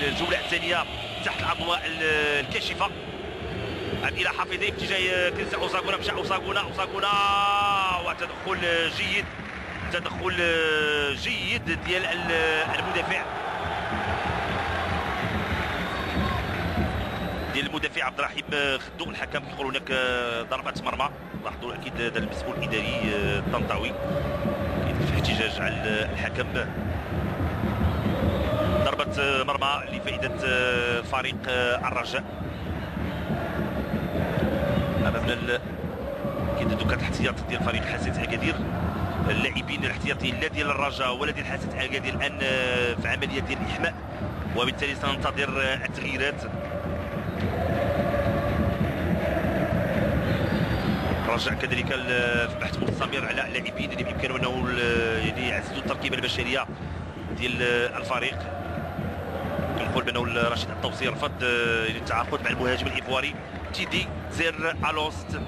الجوله الثانيه تحت الاضواء الكاشفه. عاد الى حافظي في اتجاه كريستيان اوساغونا، مشى اوساغونا وتدخل جيد ديال المدافع عبد الرحيم خدو. الحكم كيقول هناك ضربه مرمى. لاحظوا اكيد هذا المسؤول الاداري الطنطاوي كاين في احتجاج على الحكم. ضربه مرمى لفائده فريق الرجاء امامنا. كاين دوكا الاحتياط ديال فريق حسنية اكادير، اللاعبين الاحتياطيين لا ديال الرجاء ولا ديال حسنية اكادير الان في عمليه ديال الاحماء، وبالتالي سننتظر التغييرات. الرجاء كذلك في بحث مستمر على لاعبين اللي بامكانه انه يعني يعززوا التركيبه البشريه ديال الفريق. كنقول بانه رشيد الطوسي رفض التعاقد مع المهاجم الايفواري تيدي زير الوست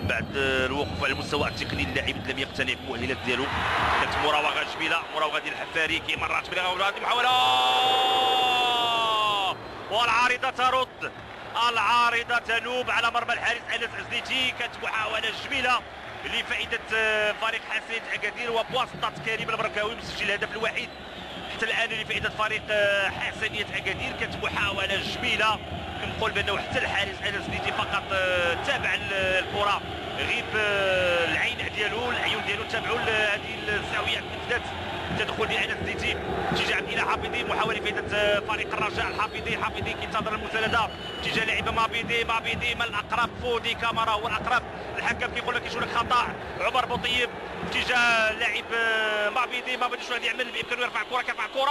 بعد الوقوف على المستوى التقني. اللاعب لم يقتنع بالمؤهلات ديالو. كانت مراوغه جميله، مراوغه ديال الحفاري، كيمرات بها محاوله، والعارضه ترد، العارضه تنوب على مرمى الحارس انس عزليتي. كانت محاوله جميله لفائده فريق حسنية اكادير وبواسطه كريم البركاوي مسجل الهدف الوحيد حتى الان لفائده فريق حسنية اكادير. كانت محاوله جميله، كنقول بانه حتى الحارس انس عزليتي فقط تابع الكره غير العين ديالو، العيون ديالو تابعوا هذه الزاويه بالذات. تدخل ديال انس زيتي، اتجاه الى حافظي، محاوله فائده فريق الرجاء. الحافظي كينتظر المسانده اتجاه لاعب مابيدي من الاقرب. فودي كامارا هو الاقرب، الحكم كيقول لك يشوف لك خطا. عمر بوطيب اتجاه لاعب مابيدي شنو غادي يعمل؟ بامكانه يرفع الكره، كيرفع الكره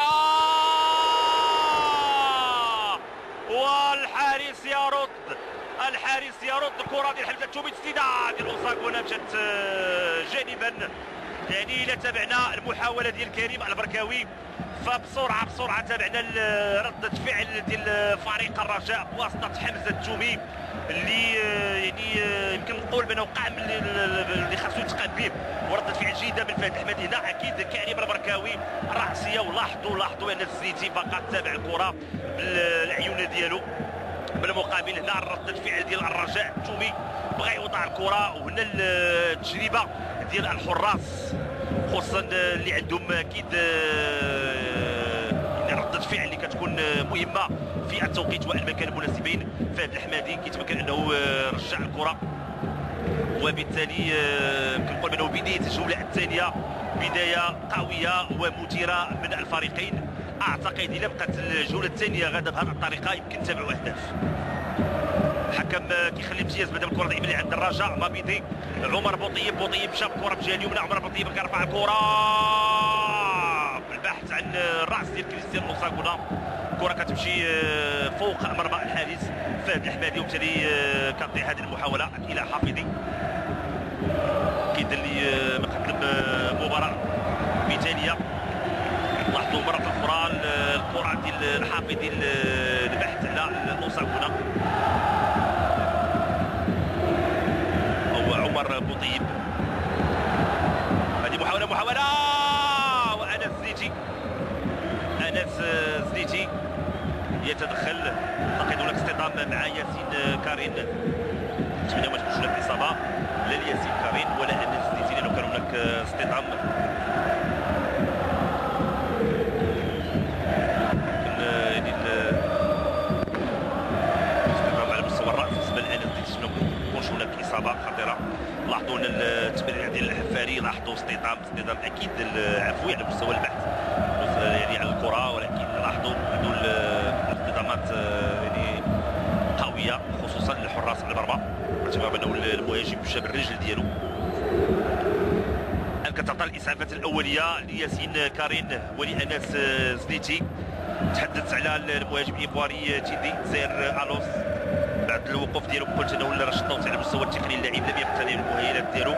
والحارس يرد الكره ديال حمزه التوبي. تسديده ديال اوساكونا مشات جانبا. يعني الا تابعنا المحاوله ديال كريم البركاوي فبسرعه تابعنا ردة فعل ديال فريق الرجاء بواسطه حمزه التومي اللي يعني يمكن نقول بانه وقع من اللي خاصو يتقاد به، وردة فعل جيده من فهد الحمادي. هنا اكيد كريم البركاوي الراسيه، ولاحظوا ان الزيتي فقط تابع الكره بالعيون ديالو. بالمقابل هنا ردة فعل ديال الرجاء التومي بغى يوضع الكره، وهنا التجربه ديال الحراس خصوصا اللي عندهم اكيد ردة فعل اللي كتكون مهمه في التوقيت والمكان المناسبين. فهد الحمادي كيتمكن انه رجع الكره، وبالتالي كنقول بانه بدايه الجوله الثانيه بدايه قويه ومثيره من الفريقين. اعتقد اذا بقات الجوله الثانيه غادا بهذه الطريقه يمكن نتابعوا اهداف. الحكم كيخلي امتياز مادام الكره دائما اللي عند الرجاء. مابيدي، عمر بوطيب شاف الكره بجهه اليمنى. عمر بوطيب كيرفع الكره بالبحث عن الراس ديال كريستيان اوساكونا. الكره كتمشي فوق مرمى الحارس فهد الحمادي، وبالتالي كتضيع هذه المحاوله الى حافظي كيدير لي مقدم مباراه مثاليه. لاحظوا مره اخرى الكره ديال الحافظي البحث على اوساكونا او عمر بوطيب. هذه محاوله وانس زيتي يتدخل. اعتقد هناك اصطدام مع ياسين كارين، نتمنى ما تكونش هناك اصابه لا لياسين كارين ولا انس زيتي، لانه كان هناك اصطدام. اصابه خطيره. لاحظوا ان التمرير ديال الحفاري، لاحظوا اصطدام اكيد عفوي على مستوى البحث يعني على الكره، ولكن لاحظوا هذو الاصطدامات يعني قويه خصوصا للحراس على المرمى، باعتبار بانه المهاجم مشى بالرجل ديالو. كتعطى الاسعافات الاوليه لياسين كارين ولانس زنيتي. تحدثت على المهاجم الايفواري تيدي زير الوس بعد الوقوف ديالو، قلت انه رشد الضوء على المستوى التقني. اللاعب لم يقتنع بالمؤهلات ديالو،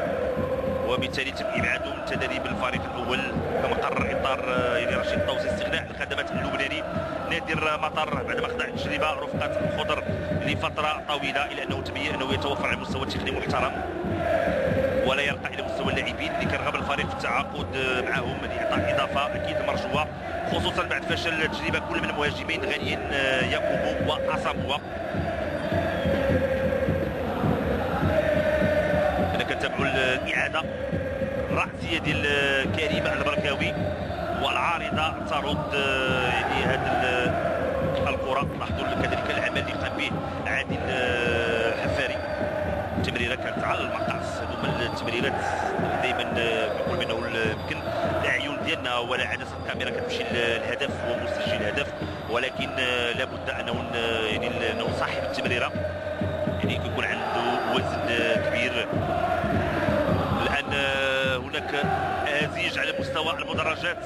وبالتالي تم ابعاده من تدريب الفريق الاول كما قرر اطار يعني رشيد الطوسي استغناء الخدمات اللبناني. نادر مطر بعدما خضع التجربه رفقه الخضر لفتره طويله، الا انه تبين انه يتوفر على المستوى التقني محترم ولا يرقى الى مستوى اللاعبين اللي كرغب الفريق في التعاقد معهم لاعطاء اضافه اكيد مرجوه، خصوصا بعد فشل التجربه كل من المهاجمين غاليين ياكوبو واساموا. هنا كنتابعوا الاعاده الراسيه ديال كريم البركاوي، والعارضه ترد يعني هذه الكره. لاحظوا كذلك العمل اللي قام به عادل حفاري، التمريره كانت على المقاس. هذوما التمريرات دائما كنقول بانه يمكن الاعين ديالنا ولا عدسه الكاميرا كتمشي للهدف ومسجل الهدف، ولكن لابد انه يعني انه صاحب التمريره يعني كيكون عنده وزن كبير. الان هناك هزيج على مستوى المدرجات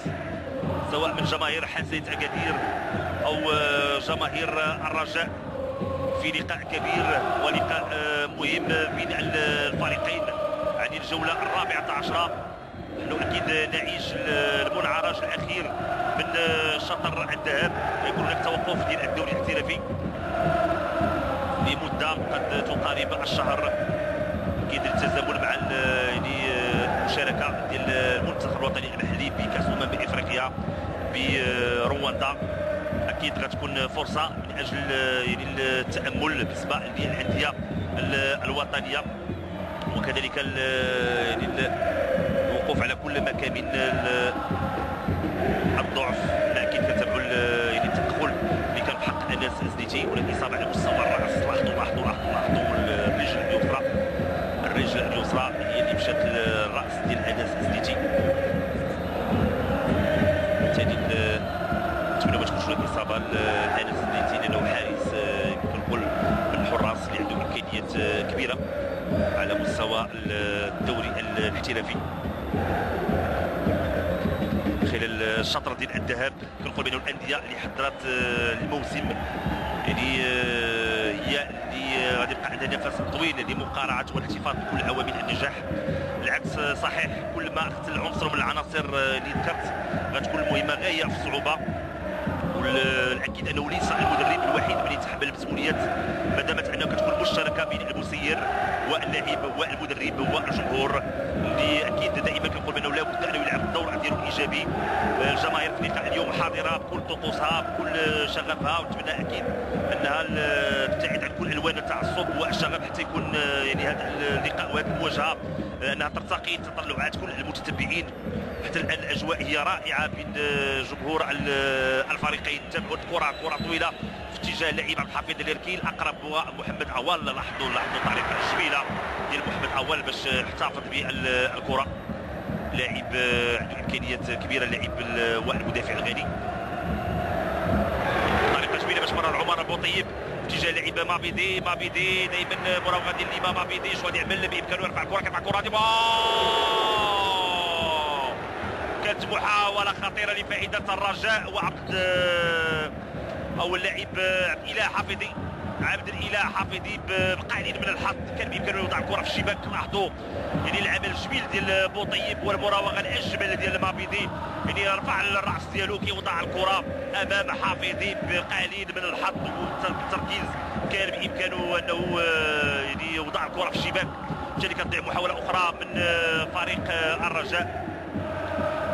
سواء من جماهير حسيت اكادير او جماهير الرجاء في لقاء كبير ولقاء مهم بين الفريقين عن الجوله الرابعه عشره. نحن اكيد نعيش المنعرج الاخير من شطر الذهاب، يكون هناك توقف ديال الدوري الاحترافي لمده قد تقارب الشهر، اكيد التزامن مع يعني المشاركه ديال المنتخب الوطني المحلي بكاس افريقيا برواندا. اكيد غتكون فرصه من اجل يعني التامل بالنسبه للانديه الوطنيه، وكذلك يعني الوقوف على كل مكامن الضعف. اكيد كنتابعوا يعني التدخل اللي كان في حق انس زنيتي، هناك اصابه على مستوى الراس. لاحظوا الرجل اليسرى هي اللي مشات ديال انس الزنيتي. بالتالي نتمنى ما تكونش هناك اصابه لانس الزنيتي لانه حارس يمكن نقول من الحراس اللي عنده امكانيات كبيره على مستوى الدوري الاحترافي. خلال الشطر ديال الذهاب كنقول بانه الانديه اللي حضرت الموسم يعني هي اللي غادي يبقى عندها نفس طويل لمقارعه والاحتفاظ بكل عوامل النجاح. العكس صحيح، كل ما اخذت العنصر من العناصر اللي ذكرت غتكون المهمه غايه في الصعوبه. والاكيد انه ليس المدرب الوحيد من يتحمل المسؤوليات ما دامت انها كتكون مشتركه بين المسير واللاعب والمدرب والجمهور، اللي اكيد دائما كنقول بانه لابد انه يلعب الدور ديالو الايجابي. الجماهير في اللقاء اليوم حاضره بكل طقوسها بكل شغفها، ونتمنى اكيد انها تبتعد عن كل الوان التعصب والشغف حتى يكون يعني هذا اللقاء وهذه المواجهه انها ترتقي تطلعات كل المتتبعين. حتى الان الاجواء هي رائعه بين جمهور الفريقين. تابعوا كره طويله في اتجاه اللاعب عبد الحفيظ اليركي، الاقرب هو محمد عوال. لاحظوا الطريقه الجميله ديال محمد عوال باش احتفظ بالكره. لاعب عنده امكانيات كبيره، اللاعب والمدافع الغاني. طريقه جميله باش مرر عمر بوطيب في اتجاه اللاعب مابيدي دائما مراوغه ديال ليما مابيدي. شو غادي يعمل؟ بامكانه يرفع الكره، كترفع الكره ديما كانت محاوله خطيره لفائده الرجاء وعبد او اللاعب عبد الاله حافظي بقليل من الحظ كان بامكانه يوضع الكره في الشباك. لاحظوا يعني العمل الجميل ديال بوطيب والمراوغه الاجمل ديال مابيدي، يعني رفع الراس ديالو كيوضع الكره امام حافظي بقليل من الحظ والتركيز كان بامكانه انه يعني يوضع الكره في الشباك. بالتالي كتضيع محاوله اخرى من فريق الرجاء.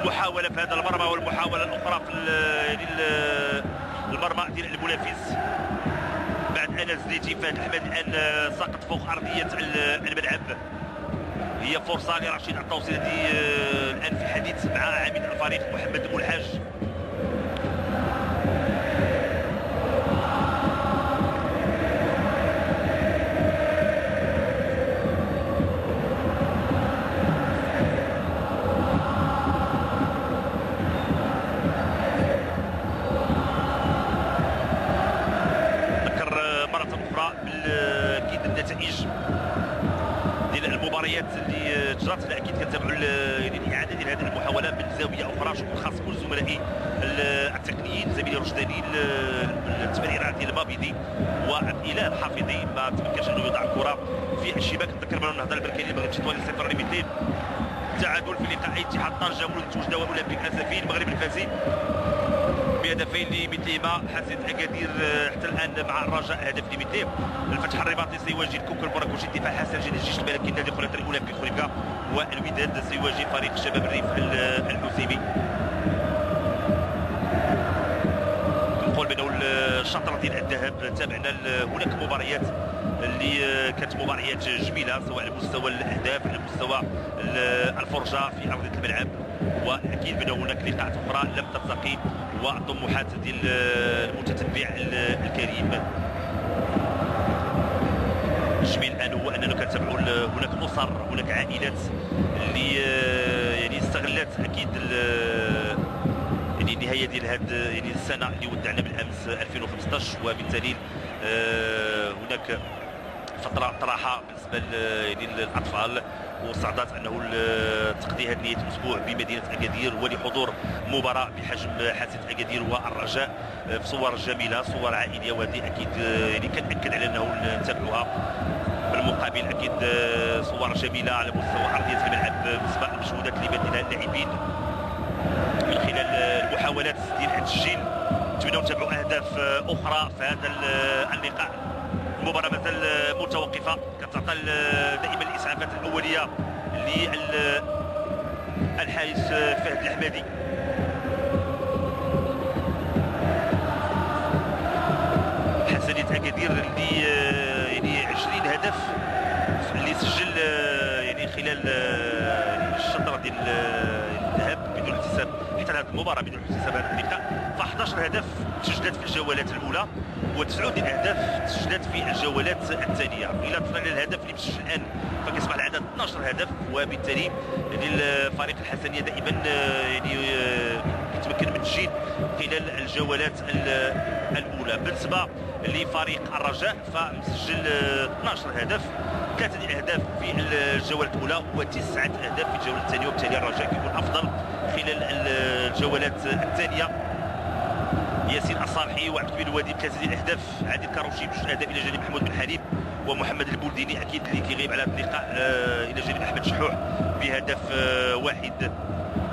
محاوله في هذا المرمى والمحاوله الاخرى في يعني المرمى ديال المنافس. بعد انس زنيتي فهد احمد الان ساقط فوق ارضيه الملعب. هي فرصه لرشيد الطوسي الذي الان في حديث مع عميد الفريق محمد بولحاج. المباريات اللي جرت اكيد كنتابعوا يعني الاعاده ديال هذه المحاوله من زاويه اخرى. شكون خاص كل زملائي التقنيين زميلي رشداني التمريرات ديال مابيدي وعبد الاله الحافظي ما تمكنش انه يوضع الكره في الشباك. نذكر بان النهضه البركاني المغرب تطوالي 0-200 تعادل في لقاء اتحاد طنجه وجده واولمبيك اسفين المغرب الفاسي بهدفين لمثلهما. حسن اكادير حتى الان مع الرجاء هدف لمثله. الفتح الرباطي سيواجه الكوكو البراكوشي الدفاع الحسن جيل الجيش الملكي النادي الخلفاء الاولمبيك خليفه، والوداد سيواجه فريق شباب الريف الحسيمي. نقول بانه الشطر ديال الذهاب تابعنا هناك مباريات اللي كانت مباريات جميله سواء على مستوى الاهداف على مستوى الفرجه في ارضيه الملعب، واكيد بان هناك لقاءات اخرى لم ترتقي والطموحات ديال المتتبع الكريم. الجميل الان هو اننا كنتابعوا هناك اسر هناك عائلات اللي يعني استغلت اكيد يعني النهايه ديال هذه يعني السنه اللي ودعنا بالامس 2015، وبالتالي هناك فتره راحه بالنسبه يعني للاطفال، واستعدت انه تقضي هذه نهايه الاسبوع بمدينه اكادير ولحضور مباراه بحجم حاسه اكادير والرجاء في صور جميله صور عائليه، وهذه اكيد يعني كنأكد على انه نتابعوها. بالمقابل اكيد صور جميله على مستوى ارضيه الملعب بالنسبه للمجهودات اللي بذلها اللاعبين من خلال المحاولات ديال التسجيل. نتمنوا نتابعوا اهداف اخرى في هذا اللقاء. المباراه مازال متوقفه، كتعطى دائما الاسعافات الاوليه للحارس فهد الحمادي. حسنية اكادير اللي يعني 20 هدف اللي سجل يعني خلال الشطره ديال الذهاب بدون احتساب حتى خسر هذه المباراه بدون حساب هذا اللقاء، ف 11 هدف تسجلت في الجولات الاولى و9 الاهداف تسجلت في الجولات الثانيه. الى طلعنا للهدف اللي مسجل الان فكيصبح العدد 12 هدف، وبالتالي يعني الفريق الحسنيه دائما يعني يتمكن من التسجيل خلال الجولات الاولى. بالنسبه لفريق الرجاء فمسجل 12 هدف، 3 الاهداف في الجوله الاولى و9 اهداف في الجوله الثانيه، وبالتالي الرجاء كيكون افضل خلال الجولات الثانيه. ياسين الصالحي وعبد الكبير الوادي ب3 الاهداف، عادل كاروشي ب2 اهداف الى جانب محمود بن حليب، ومحمد البولديني اكيد اللي كيغيب على هذا اللقاء الى جانب احمد شحوح بهدف واحد.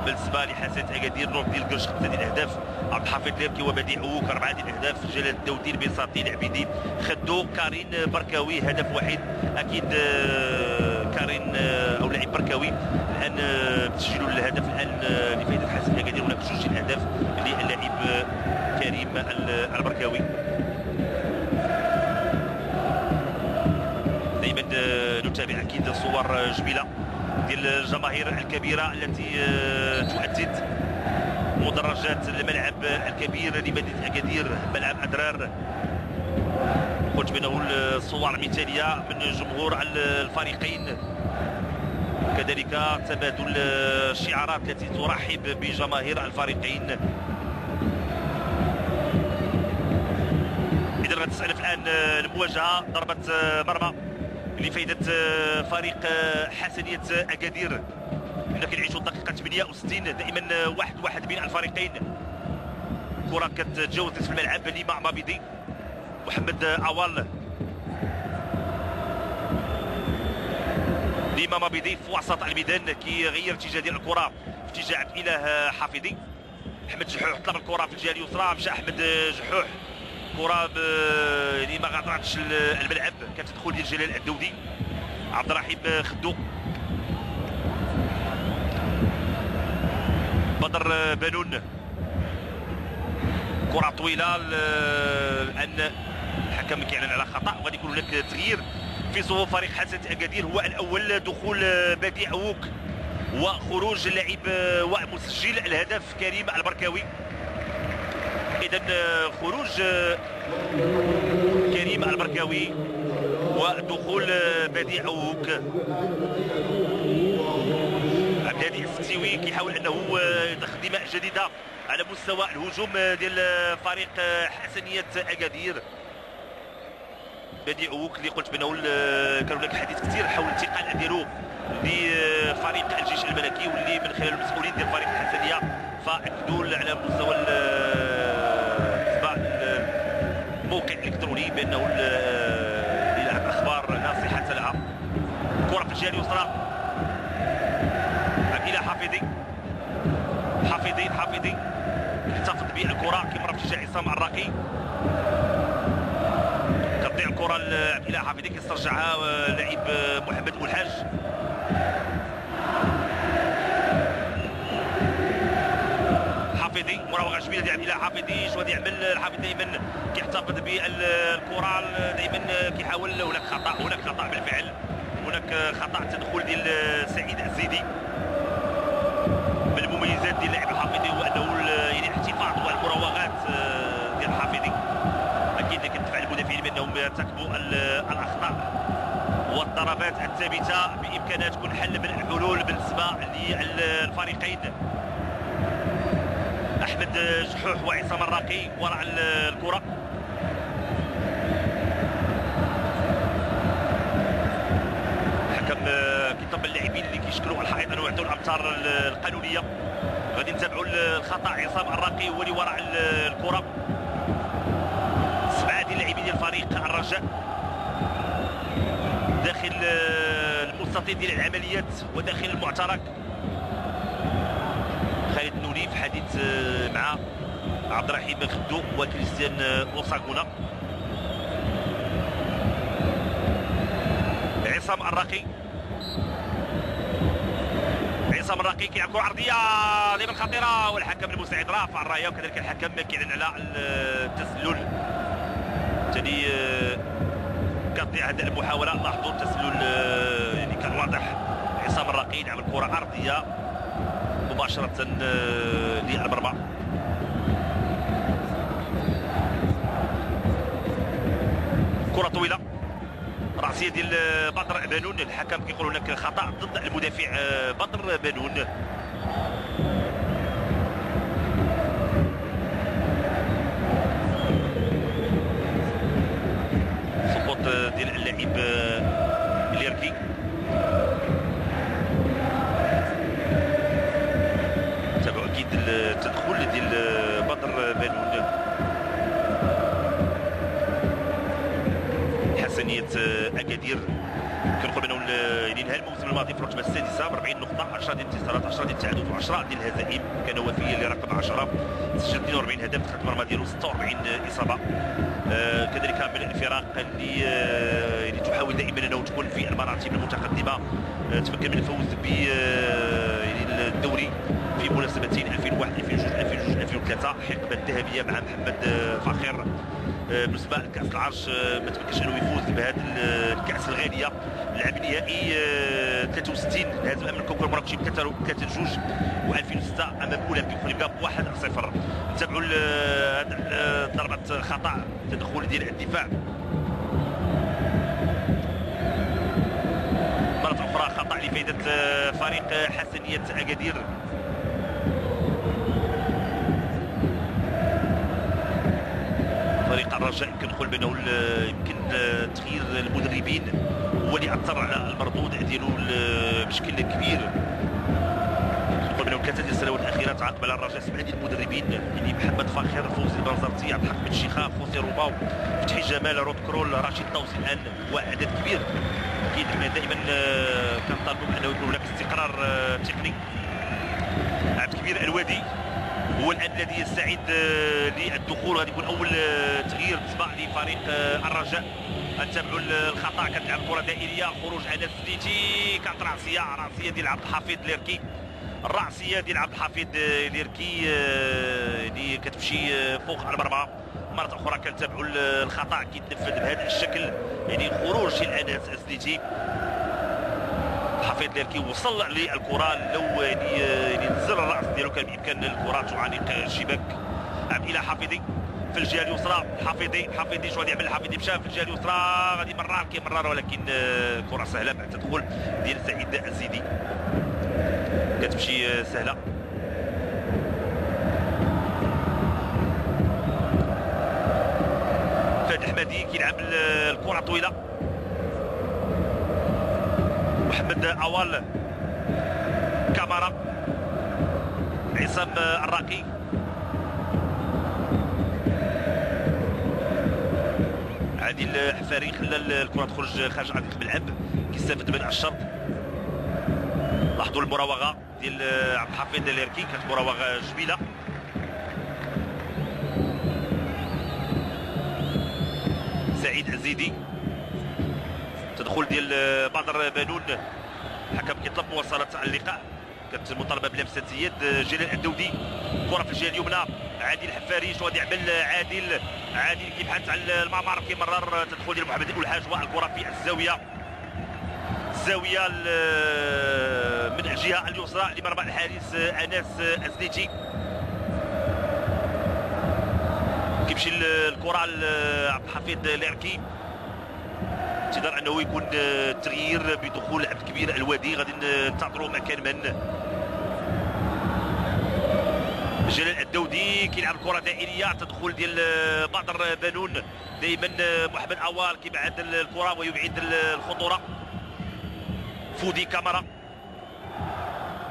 بالنسبه لحسن اكادير نور الدين القرش 5 الاهداف، عبد الحفيظ ليركي وبديع اوك 4 الاهداف، جلال الدودي البساطي العبيدي خدو، كارين بركاوي هدف واحد. اكيد كارين او لاعب بركاوي الان تسجيل الهدف الان لفائده حسن اكادير. هناك 2 الاهداف للاعب كريم البركاوي. دائما نتابع اكيد صور جميله ديال الجماهير الكبيره التي تؤدد مدرجات الملعب الكبير لمدينه اكادير، ملعب ادرار. قلت بانه الصور مثاليه من جمهور الفريقين، كذلك تبادل الشعارات التي ترحب بجماهير الفريقين. اذا غتستأنف الان المواجهه، ضربه مرمى لفائده فريق حسنيه اكادير. حنا كنعيشوا الدقيقه 68 دائما 1-1 بين الفريقين. كره كتجاوز نصف الملعب لما مابيدي، محمد عوال لما مابيدي في وسط الميدان كيغير اتجاه ديال الكره في اتجاه عبد الاله حفيظي. احمد جحوح طلب الكره في الجهه اليسرى، مشى احمد جحوح، كره اللي ما غادرتش الملعب، كانت تدخل ديال جلال الدودي. عبد الرحيم خدو، بدر بانون، كره طويله الان الحكم كيعلن على خطا، وغادي يكون هناك تغيير في صفوف فريق حسنة اكادير. هو الاول دخول بديع اوك وخروج اللاعب ومسجل الهدف كريم البركاوي. اذا خروج كريم البركاوي ودخول بديع اوك. عبد الهادي السكسيوي كيحاول انه يدخل دماء جديده على مستوى الهجوم ديال فريق حسنيه اكادير. بديع اوك اللي قلت بانه كان هناك حديث كثير حول الانتقال ديالو لفريق الجيش الملكي، واللي من خلال المسؤولين ديال فريق الحسنيه فاكدوا على مستوى الموقع الالكتروني بانه الاخبار لا صحه لها. كره في الجهه اليسرى عبد الاله حفيظي يحتفظ بالكره كيمر في اتجاه عصام الراقي، كتضيع الكره لعبد الاله حفيظي كيسترجعها لاعب محمد الحاج. حفيظي مراوغه جميله ديال عبد الاله حفيظي، شنو غادي يعمل الحفيظي؟ دائما كيحتفظ بالكره، دائما كيحاول. هناك خطا بالفعل، هناك خطا تدخل ديال سعيد الزيدي. من المميزات ديال اللاعب الحفيظي هو انه يعني الاحتفاظ والمراوغات ديال الحفيظي. اكيد كتدفع المدافعين بانهم يرتكبوا الاخطاء والضربات الثابته بامكانها تكون حل من الحلول بالنسبه للفريقين. احمد جحوح وعصام الراقي وراء الكره. الحكم كيطلب اللاعبين اللي كيشكلوا الحائط انه يعطوا الامتار القانونيه. غادي نتابعوا الخطا، عصام الراقي هو اللي وراء الكره. 7 ديال اللاعبين ديال فريق الرجاء داخل المستطيل ديال العمليات وداخل المعترك. خالد نوري في حديث مع عبد الرحيم خدو وكريستيان اوساغونا. عصام الراقي كيلعب كره عرضيه دائما خطيره، والحكم المساعد رافع الرايه، وكذلك الحكم كيعلن على التسلل. ثاني كتضيع هذه المحاوله. لاحظوا التسلل يعني كان واضح. عصام الراقي يلعب الكره عرضيه مباشره للمرمى. كره طويله راسيه ديال بدر بنون. الحكم كيقول هناك خطا ضد المدافع بدر بنون. سقوط ديال اللاعب ليركي. تابعوا اكيد التدخل ديال بدر بنون. حسنيه اكادير كنقول بانه يعني نهى الموسم الماضي في الرتبه السادسه ب 40 نقطه، 10 ديال الانتصارات، 10 ديال التعادل و10 ديال الهزائم. كان وفيا لرقم 10، سجل 42 هدف، دخلت المرمى ديالو 46 اصابه. كذلك من الفرق اللي تحاول دائما انه تكون في المراتب المتقدمه. تمكن من الفوز ب الدوري في مناسبتين 2001 2002 2003، حقبه الذهبيه مع محمد فاخر. بالنسبه لكاس العرش ما تمكنش انه يفوز بهذه الكاس الغاليه. لعب نهائي 63 هزم امام الكونغو المراكشي ب 3-2، و2006 امام اولمبيك خليبكا ب 1-0. نتابعوا ضربه خطا تدخل ديال الدفاع. مره اخرى خطا لفائده فريق حسنيه اكادير. فريق الرجاء يمكن نقول بانه يمكن تغيير المدربين هو اللي اثر على المردود ديالو بشكل كبير. نقول بانه 3 ديال السنوات الاخيره تعاقب على الرجاء 7 ديال المدربين، يعني محمد فاخر، فوزي البنزرتي، عبد الحق بن شيخه، خوسي روباو، فتحي جمال، رود كرول، رشيد طوسي الان، وعدد كبير. اكيد حنا دائما كنطالبوا بانه يكون هناك استقرار تقني. عبد كبير الوادي هو الان الذي يستعد للدخول، غادي يكون اول تغيير بالنسبه لفريق الرجاء. نتابعوا الخطا، كتلعب كره دائريه، خروج انس زليتي، كانت راسيه ديال عبد الحفيظ ليركي. الراسيه ديال عبد الحفيظ ليركي اللي كتمشي فوق المرمى. مره اخرى كنتابعوا الخطا كيتنفذ بهذا الشكل، يعني خروج ديال انس زليتي. حفيظ ليركي وصل للكره، لو يعني نزل الراس ديالو كان بامكان الكره تعانق الشباك. عاد الى حفيظي في الجهه اليسرى. حفيظي شو غادي يعمل؟ حفيظي مشى في الجهه اليسرى، غادي كيمرر، ولكن كره سهله بعد التدخل ديال سعيد الزيدي، كتمشي سهله. فهد الحمادي كيلعب الكره طويله. محمد اوال، كامارا، عصام الراقي، عادل حفاري خلى الكره تخرج خارج ارضيه الملعب، كيستافد من الشرط. لاحظوا المراوغه ديال عبد الحفيظ ليركي، كانت مراوغه جميله. سعيد الزيدي، تدخل ديال بدر بنون. الحكم كيطلب مواصله اللقاء، كانت مطالبه بلمسه يد. جلال الدودي، كره في الجهه اليمنى، عادل الحفاري، شنو غادي يعمل؟ عادل كيبحث على الممر، كيمرر. تدخل ديال محمد الحاج، والكره في الزاويه من الجهه اليسرى لمرمى الحارس انس ازليتي. كيمشي الكره لعبد الحفيظ ليركي، تقدر انه يكون تغيير بدخول عبد كبير الوادي. غادي ننتظروا مكان من. جلال الدودي كيلعب الكره دائريه، تدخل ديال بدر بنون. دائما محمد اوال كيبعد الكره ويبعد الخطوره. فودي كاميرا،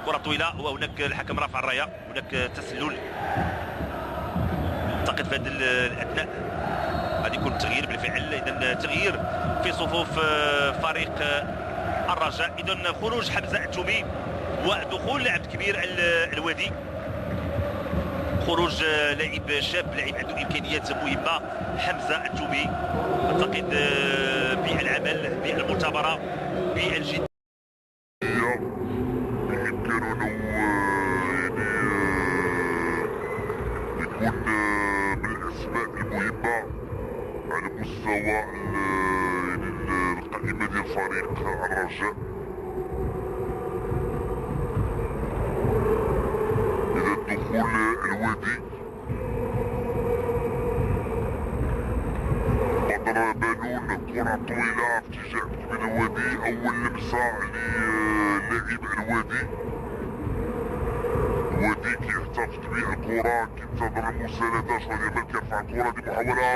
كره طويله، وهناك الحكم رافع الرايه، هناك تسلل. اعتقد في هذا الاثناء غادي يكون تغيير بالفعل. اذا تغيير في صفوف فريق الرجاء. اذا خروج حمزه التومي ودخول لاعب كبير الوادي. خروج لاعب شاب، لاعب عنده امكانيات مهمه، حمزه التومي. اعتقد بالعمل، بالمثابره، بالجد بإمكانه يكون من الأسماء المهمة على مستوى القائمة ديال فريق الرجاء. كرة طويلة في اتجاه من الوادي. أول لمسة للاعب الوادي. الوادي كيحتفظ بالكرة، كينتظر المساندة. شنو يعمل؟ كيرفع الكرة. دي محاولة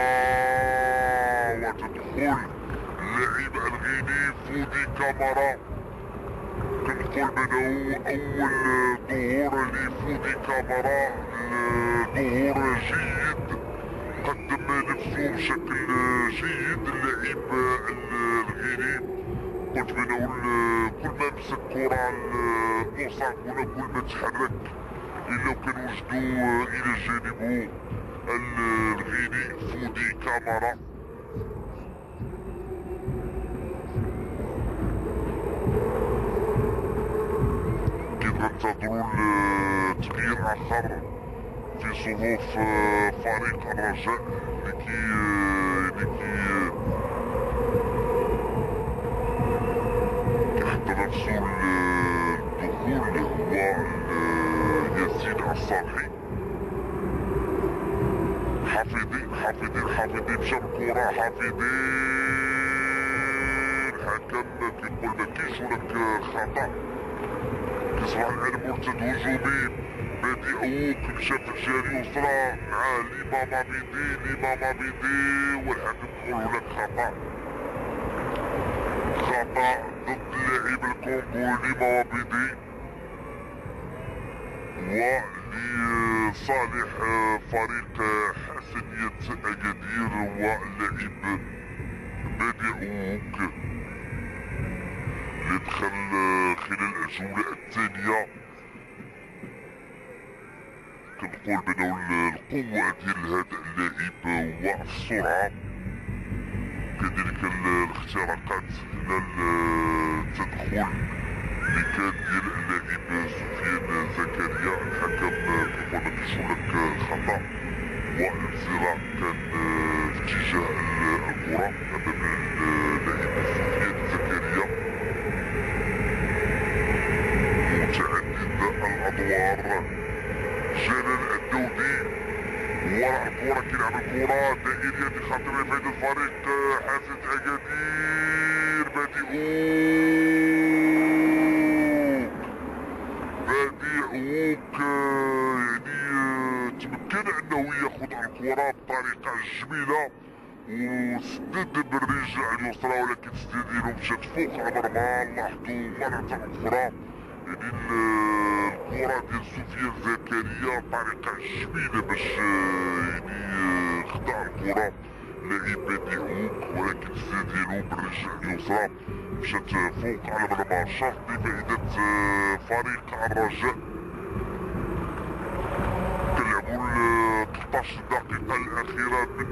وتدخل اللاعب الغيني فودي كامارا. كنقول بأنه أول ظهور لفودي كامارا ظهور جيد، قدم نفسه بشكل جيد اللاعب الغيني. قلت بأنه كل ما مسك كرة الأوساكونا كل ما تحرك إلا كان وجدوا إلى جانبه الغيني فودي كامارا. غنتظروا تغيير اخر في صفوف فريق الرجاء اللي كيحضر نفسه الدخول هو ياسين الصالحي. حافظي مشى بالكرة. حافظي الحكم كيقول مكاينش هناك خطأ. كيصبح الان مرتد هجومي. بادي اوك مشى في الجهه اليسرى مع ليماما بيدي والحكم يقول هناك خطا ضد اللاعب الكونغولي ليماما بيدي ولصالح فريق حسنية أكادير واللاعب بادي اوك اللي دخل خلال الجولة الثانية. كنقول بأنه القوة ديال هذا اللاعب هو السرعة، كذلك الاختراقات هنا التدخل اللي كان ديال اللاعب سفيان زكريا. الحكم كيقول مكاينش هناك خطأ والانزلاق كان في اتجاه الكرة أمام اللاعب سفيان زكريا. الادوار جلال الدودي وراء الكرة كيلعب الكرة دائرية خطيرة لفائدة الفريق حاسة أكادير. بادي اوك يعني تمكن انه ياخذ الكرة بطريقة جميلة وسدد بالرجل اليسرى، ولكن التسديد ديالو مشات فوق المرمى. لاحظوا مرة أخرى يعني الكرة ديال سفيان زكريا طريقة جميلة باش يعني خدا الكرة لاعب بادي اوك، ولكن التسديد ديالو بالرجل اليسرى مشات فوق على مرمى شرط لفائدة فريق الرجاء. كنلعبوا 13 دقيقة الأخيرة من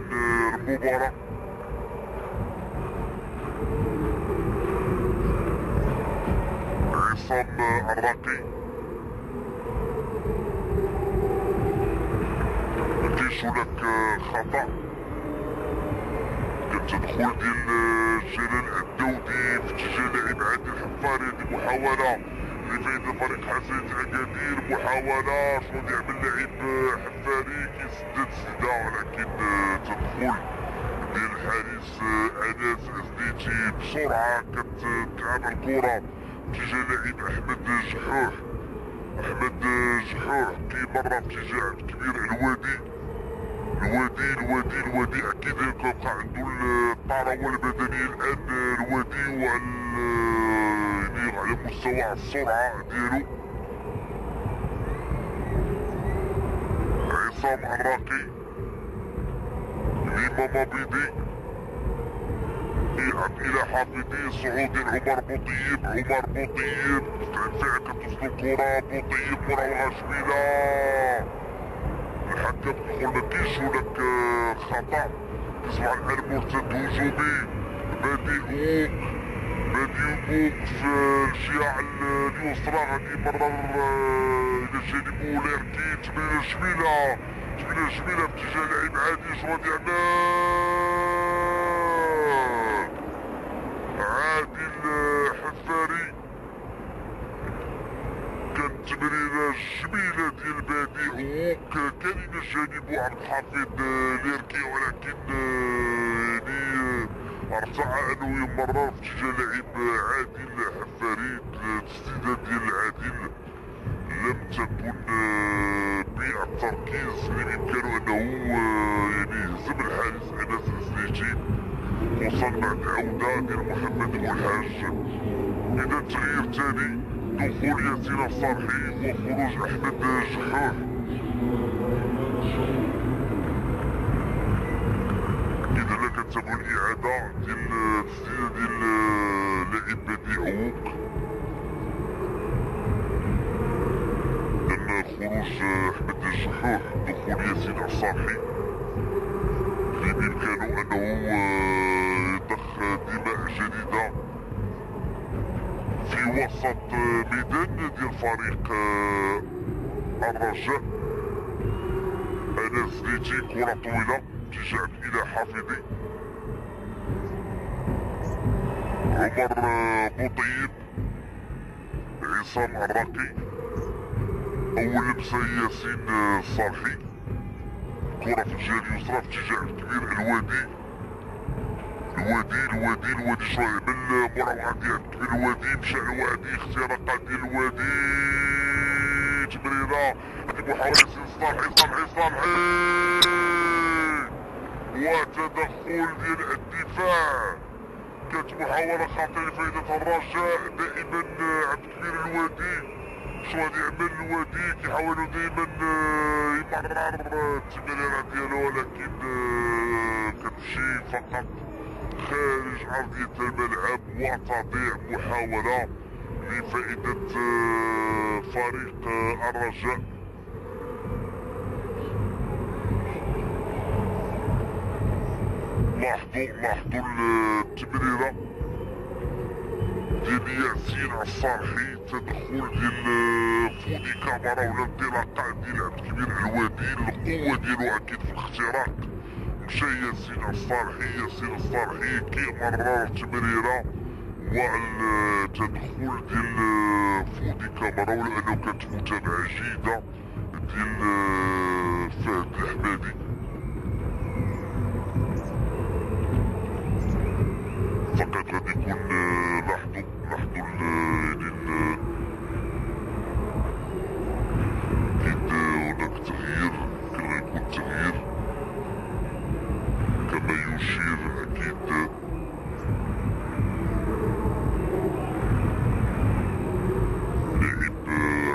المباراة. عصام الراقي مكاينش هناك خطأ. كتدخل ديال جلال الدودي في اتجاه لاعب عادل الحفاري. هذه محاولة لفائدة الفريق حسنية أكادير. محاولة شنو يعمل لاعب حفاري؟ كيسدد سدة، ولكن تدخل ديال الحارس انس ازديتي بسرعة. كتلعب الكرة اتجاه لاعب احمد جحوح. كيمر في اتجاه كبير الوادي. الوادي اكيد كيبقى عنده الطراوة البدنية الان الوادي يعني على مستوى السرعة ديالو. عصام الراقي ليماما بيدي يلعب الى حافظي. صعود عمر بوطيب فعلا كتوصل الكرة. بوطيب مراوغة جميلة. الحكم كيقول مكاينش هناك خطأ. كيصبح الان مرتد هجومي. بادي اوك في الجهة اليسرى غادي يمرر الى جانبه ليركي. تمريرة جميلة في اتجاه لاعب عادي. شنو غادي يعمل؟ عادل حفاري. كانت تمريرة جميلة ديال بادي اوك كان إلى جانبه عبد الحفيظ ليركي، ولكن يعني سعى انه يمرر في اتجاه لاعب عادل حفاري. التسديده ديال عادل لم تكن بالتركيز اللي بامكانه انه يعني يهزم الحارس انس الزنيتي، خصوصا بعد عوده ديال محمد بوالحاج. اذا تغيير ثاني دخول ياسين الصالحي وخروج احمد جحوح. اذا لا كنتابعوا الاعاده ديال التسديده ديال لاعب بادي عوق، خروج احمد الجحوح دخول ياسين الصالحي اللي بامكانه انه يضخ دماء جديده في وسط ميدان ديال فريق الرجاء. انس ليتي كره طويله اتجاه الى حافظي. عمر بوطيب، عصام الراقي، اول لمسه ياسين الصالحي. كرة في الجهة اليسرى في اتجاه الكبير الوادي. الوادي شوية من مراوغة ديال الكبير الوادي، مشى الوادي، اختراقات ديال الوادي، تمريرة محاولة ياسين صالحي وتدخل ديال الدفاع. كانت محاولة خاطئة لفائدة الرجاء. دائما عبد الكبير الوادي شو غادي يعمل الوادي، كيحاولوا دايما يمرر التمريرة ديالو، ولكن كتمشي فقط خارج ارضية الملعب وتضيع محاولة لفائدة فريق الرجاء. لاحظوا التمريرة ديال ياسين الصالحي، تدخل ديال فودي كامارا ولا انطلاقه ديال عبد الكبير الوادي. القوه ديالو اكيد في الاختراق. مشى ياسين الصالحي كيمرر التمريره والتدخل ديال فودي كامارا، ولانه كانت متابعه جيده ديال فهد الحمادي. فقط غادي يكون لاحظوا اكيد هناك تغيير، كان غيكون تغيير كما يشير اكيد لاعب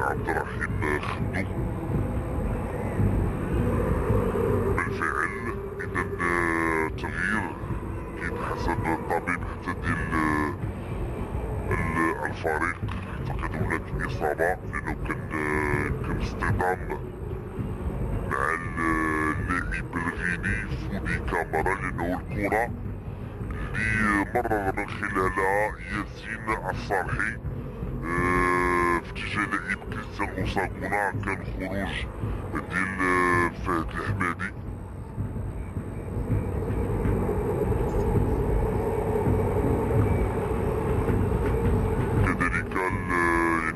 عبد الرحيم خدو. بالفعل اذا تغيير اكيد حسب الطبيب حتى ديال الفريق. اعتقد هناك اصابة لانه كان اصطدام مع اللاعب الغيني فودي كامارا، لانه الكرة اللي مرر من خلالها ياسين الصالحي في اتجاه لاعب كريستيان اوساغونا كان خروج ديال فهد الحمادي.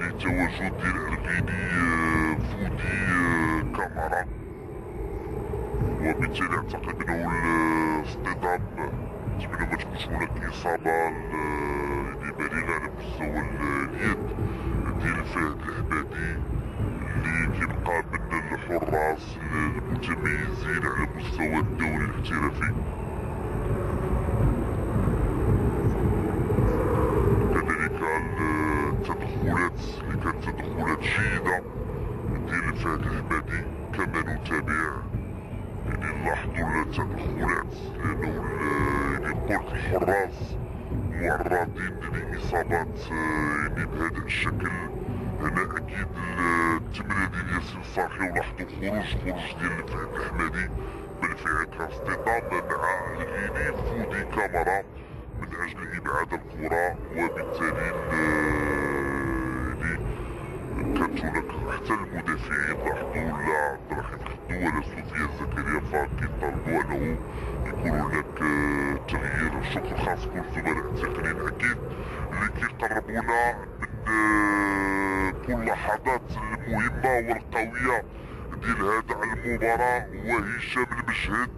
التواجد ديال الغيني فودي كامارا، وبالتالي اعتقد انه الاصطدام نتمنى ما تكونش هناك اصابه يعني بالغه على مستوى اليد ديال فهد الحمادي اللي كيبقى من الحراس المتميزين على مستوى الدوري الاحترافي. التدخلات اللي كانت تدخلات جيدة ديال فهد الحمادي كما نتابع. يعني نلاحظوا التدخلات لانه يعني قلت الحراس معرضين لاصابات يعني بهذا الشكل. هنا اكيد التمرير ديال ياسين الصالحي، ولاحظوا خروج ديال فهد الحمادي بالفعل كان اصطدام مع الغيني فودي كامارا من اجل ابعاد الكرة، وبالتالي كانت هناك حتى المدافعين لاحظوا لا عبد الرحيم خدو ولا سفيان زكريا فكيطالبوا انه يكون هناك تغيير. شكر خاص كل الزملاء التقنيين اكيد اللي كيقربونا من كل اللحظات المهمة والقوية ديال هذا المباراة. وهشام المشهد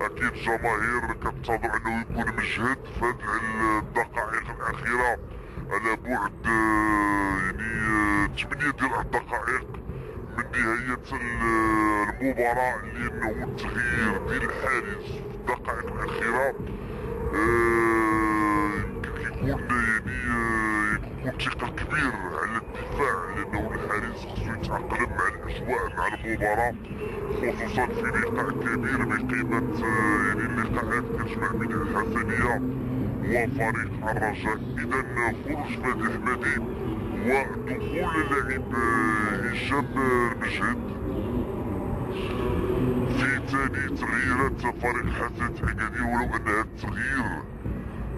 اكيد الجماهير كتنتظر انه يكون مجهد في هذه الدقائق الاخيره على بعد يعني 8 ديال الدقائق من نهاية المباراة، لأنه التغيير ديال الحارس في الدقائق الأخيرة يمكن يكون ثقل كبير على الدفاع، لأنه الحارس خصو يتأقلم مع الأجواء مع المباراة، خصوصا في لقاء كبير بقيمة يعني اللقاءات كتجمع بين الحسنية وفريق الرجاء. إذا خروج فادي حمادي ودخول اللاعب هشام المجهد في ثاني تغييرات فريق حسن أكادير، ولو أن هذا التغيير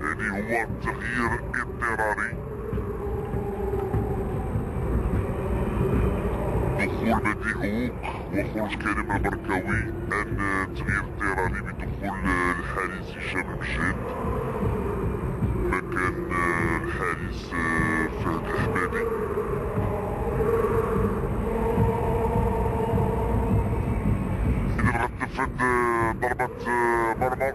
يعني هو تغيير اضطراري. دخول بديع هوك وخروج كريم البركاوي، أن تغيير اضطراري بدخول الحارس هشام المجهد مكان الحارس فهد الحمادي. إذا غتنفذ ضربة مرمى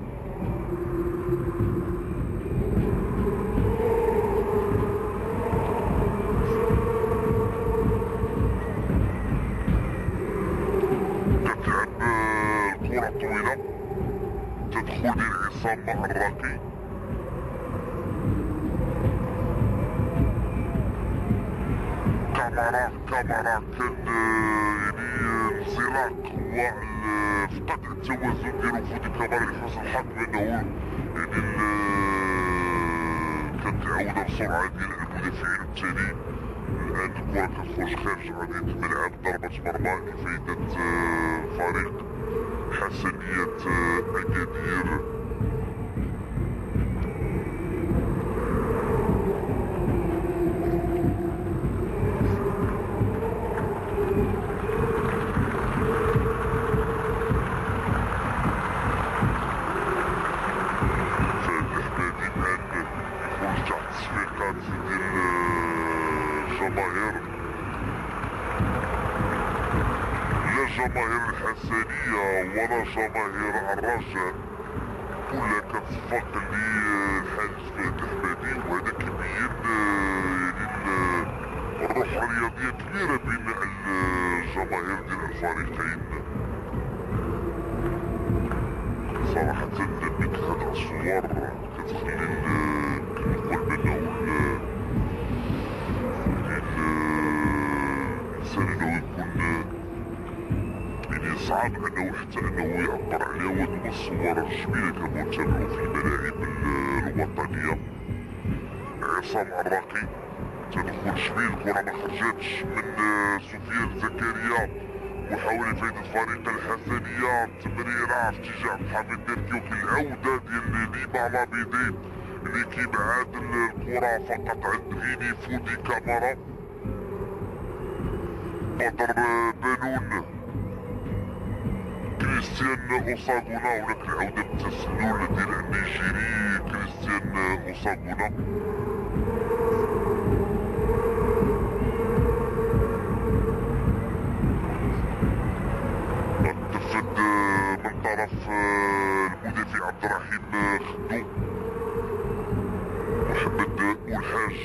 كتلعب الكرة طويلة، تدخل ديال عصام الراقي، كامارا كان يعني الانزلاق وفقد التوازن ديالو فودي كامارا لحسن الحظ بانه يعني كانت العودة بسرعة ديال المدافعين التالي. الان الكرة كتخرج خارج ارضية الملعب، ضربة مرمى لفائدة فريق حسنية أكادير. جماهير الحسنية ولا جماهير الرجاء كلها كتصفق للحارس فهد الحمادي، وهذا كيبين يعني الروح الرياضية كبيرة بين الجماهير ديال الفريقين. صراحة مثل هاد الصور كتخلي يمكن نقول بأنه الإنسان انه يكون صعب انه حتى انه يعبر عليها، وهذو الصور الجميله كنتابعو في الملاعب الوطنيه. عصام الراقي تدخل جميل، الكره ما خرجاتش من سفيان زكريا، محاولة فايدة فريق الحسنية، تمريرة في اتجاه الحفيظ ديركيو، العودة ديال ليما لابيدي اللي كيبعاد الكرة فقط عند غيني فودي كامارا. بدر بانون، كريستيان اوساغونا، هناك العودة بالتسلل ديال النيجيري كريستيان اوساغونا. تنفذ من طرف المدافع عبد الرحيم خدو، محمد والحاج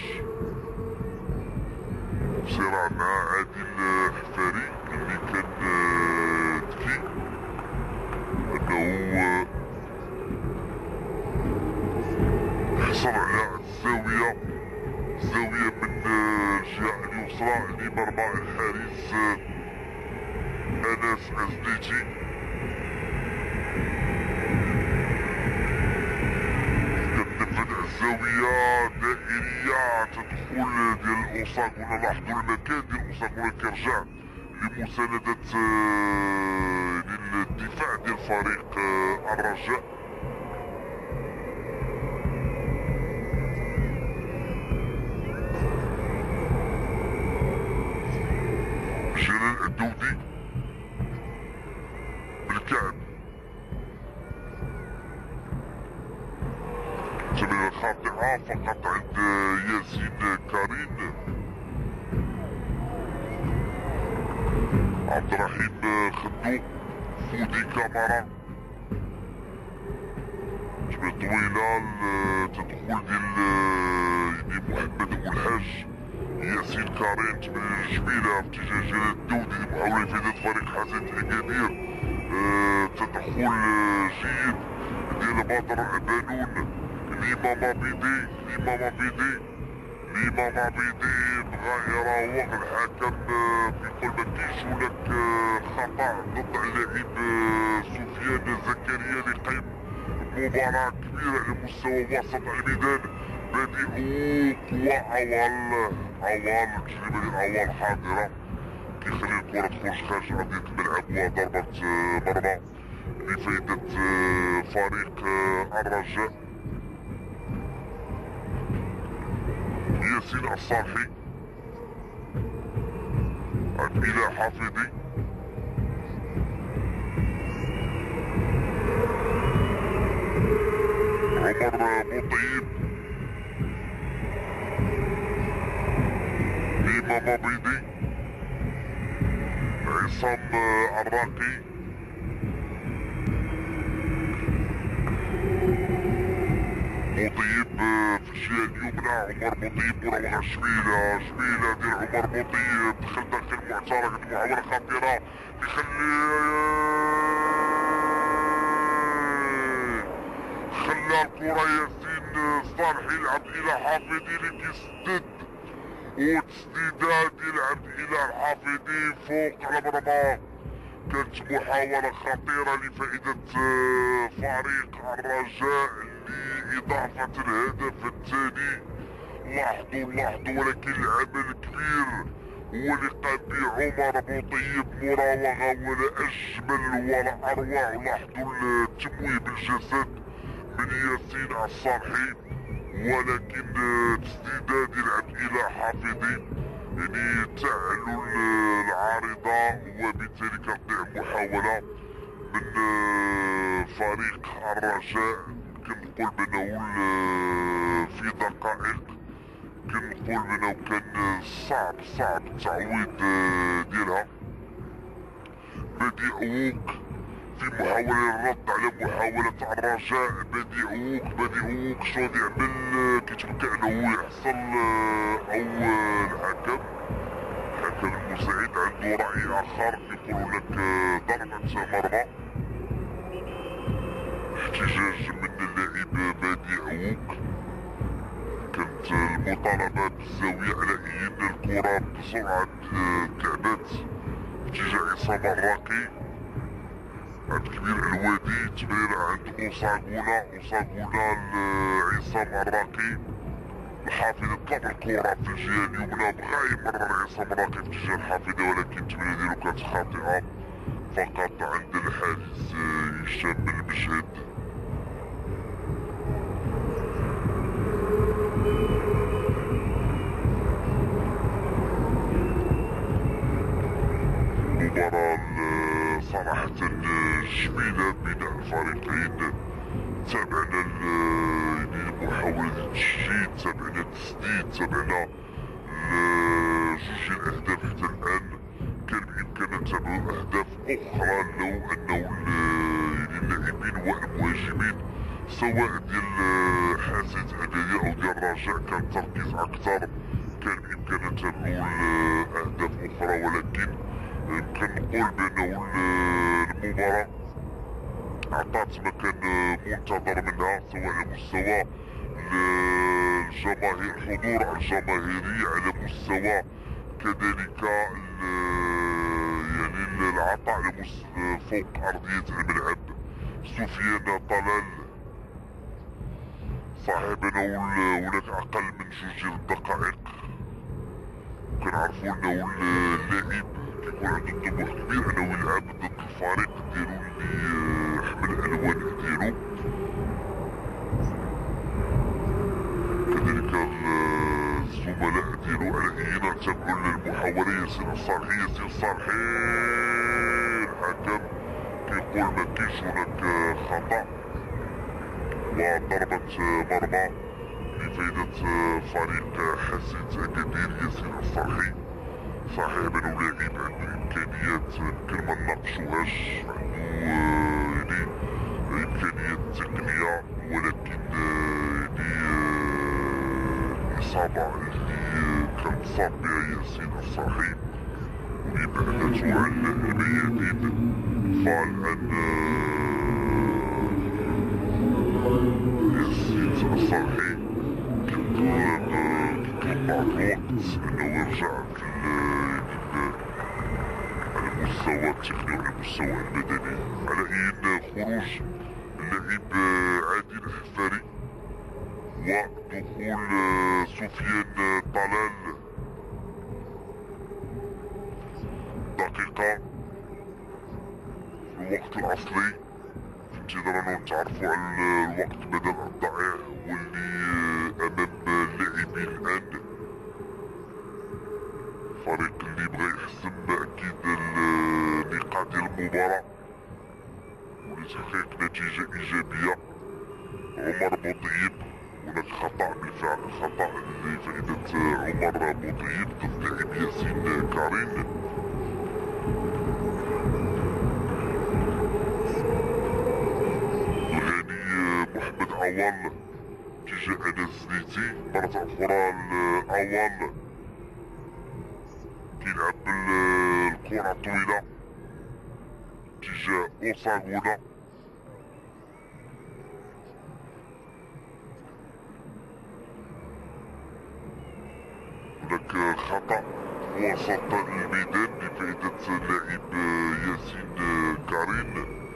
صراع مع عادل حفاري اللي كان ذكي انه حصل على الزاوية من الجهة اليسرى لمرمى الحارس انس ازديتي. كتنفذ الزاوية دائرية تدخل ديال اوساغونا. لاحظوا المكان ديال اوساغونا كيرجع لمساندة الدفاع ديال فريق الرجاء. جلال الدودي بالكعب، تمريرة خاطئة فقط عند ياسين كارين. عبد الرحيم خدو، فودي كامارا، جميلة طويلة تدخل ديال يعني محمد أبو الحاج ياسين كارين تمريرة جميلة في اتجاه جلال الدودي محاولة لإفادة فريق حسن أكادير. تدخل جيد ديال بدر بانون لإمام عبيدي بغا يراوغ الحكم كيقول مكاينش هناك خطأ ضد اللاعب سفيان زكريا اللي قيم مباراة كبيرة على مستوى وسط الميدان. بادئ قوى عوال التجربة ديال عوال حاضرة كيخلي الكرة تخرج خارج أرضية الملعب وضربة مرمى لفائدة فريق الرجاء. ياسين الصالحي عند إله حافظي عمر بوطيب إمام عبيدي عصام الراقي بوطيب في الجهة اليمنى. عمر بوطيب مراوغة جميلة ديال عمر بوطيب دخل داخل معترك محاولة خطيرة خلى الكرة ياسين صالحي يلعب إلى حافظي اللي كيسدد وتسديدات ديال عبد الإله الحافظي فوق على مرمى. كانت محاولة خطيرة لفائدة فريق الرجاء لإضافة الهدف الثاني. لاحظوا ولكن العمل الكبير هو اللي قام به عمر بوطيب مراوغة ولا أجمل ولا أروع. لاحظوا التمويه بالجسد من ياسين الصالحي ولكن تسديدات ديال عبد الإله حافظي يعني تعلو العارضة وبالتالي كتضيع محاولة من فريق الرجاء. كنقول بأنه في دقائق كنقول بأنه كان صعب التعويض ديالها. بديعوك في محاولة الرد على محاولة الرجاء. بديعوك شنو يعمل كيتوقع انه يحصل او الحكم المساعد عنده رأي اخر يقول لك ضربة مرمى احتجاج من اللاعب بديعوك. كانت المطالبة بالزاوية على ان الكرة بسرعة تعبت اتجاه عصام الراقي عند كبير الوادي. تمريرة عند اوساغونا لعصام الراقي. الحافظ طلب الكرة في الجهة اليمنى بغا يمرر عصام الراقي في اتجاه الحافظ ولكن التمريرة ديالو كانت خاطئة فقط عند الحارس هشام المشهد. مباراة صراحة جميلة بين الفريقين. تابعنا محاولة التشتيت، تابعنا التسديد، تابعنا جوج الأهداف حتى الآن. كان بإمكاننا نتابعو أهداف أخرى لو أنه اللاعبين والمهاجمين سواء ديال حاسة أكادير أو ديال الرجاء كان التركيز أكثر. كان بإمكاننا نتابعو أهداف أخرى ولكن كنقول بأنه المباراة عطات ما كان منتظر منها سواء على مستوى الجماهير الحضور الجماهيري على مستوى كذلك يعني العطاء على فوق أرضية الملعب. سفيان طلال صاحبنا هناك أقل من جوج الدقائق كنعرفو أنه اللاعب كيكون عنده طموح كبير أنه يلعب ضد الفريق ديالو اللي حمل الألوان ديالو. كذلك الزملاء ديالو على أينا نتابعو المحاولة. ياسين الصالحي الحكم كيقول مكاينش هناك خطأ وضربة مرمى لفائدة فريق حسيت أكادير. ياسين الصالحي صحيح بانه لاعب عنده امكانيات يمكن ما نناقشوهاش، عنده يعني امكانيات تقنيه ولكن الإصابة اللي كان مصاب بها ياسين الصاحي وإبعادته عن الميادين، فالآن ياسين الصاحي كيطلب بعض الوقت أنه يرجع على المستوى التقني وعلى المستوى البدني، على أن خروج اللاعب عادل الحفاري ودخول سفيان طلال دقيقة في الوقت الأصلي، في انتظار أنه نتعرفوا على الوقت بدل الضائع واللي أمام اللاعبين الآن. الفريق اللي بغى يحسم أكيد النقاط ديال المباراة ولتحقيق نتيجة إيجابية. عمر بوطيب، هناك خطأ بالفعل، خطأ لفائدة عمر بوطيب ضد لاعب ياسين كارين. الغاني محمد عوال اتجاه أنس زنيتي، مرة أخرى عوال كيلعب الكرة الطويلة اتجاه أوساغونا. هناك خطأ وسط الميدان بفائدة اللاعب ياسين كارين.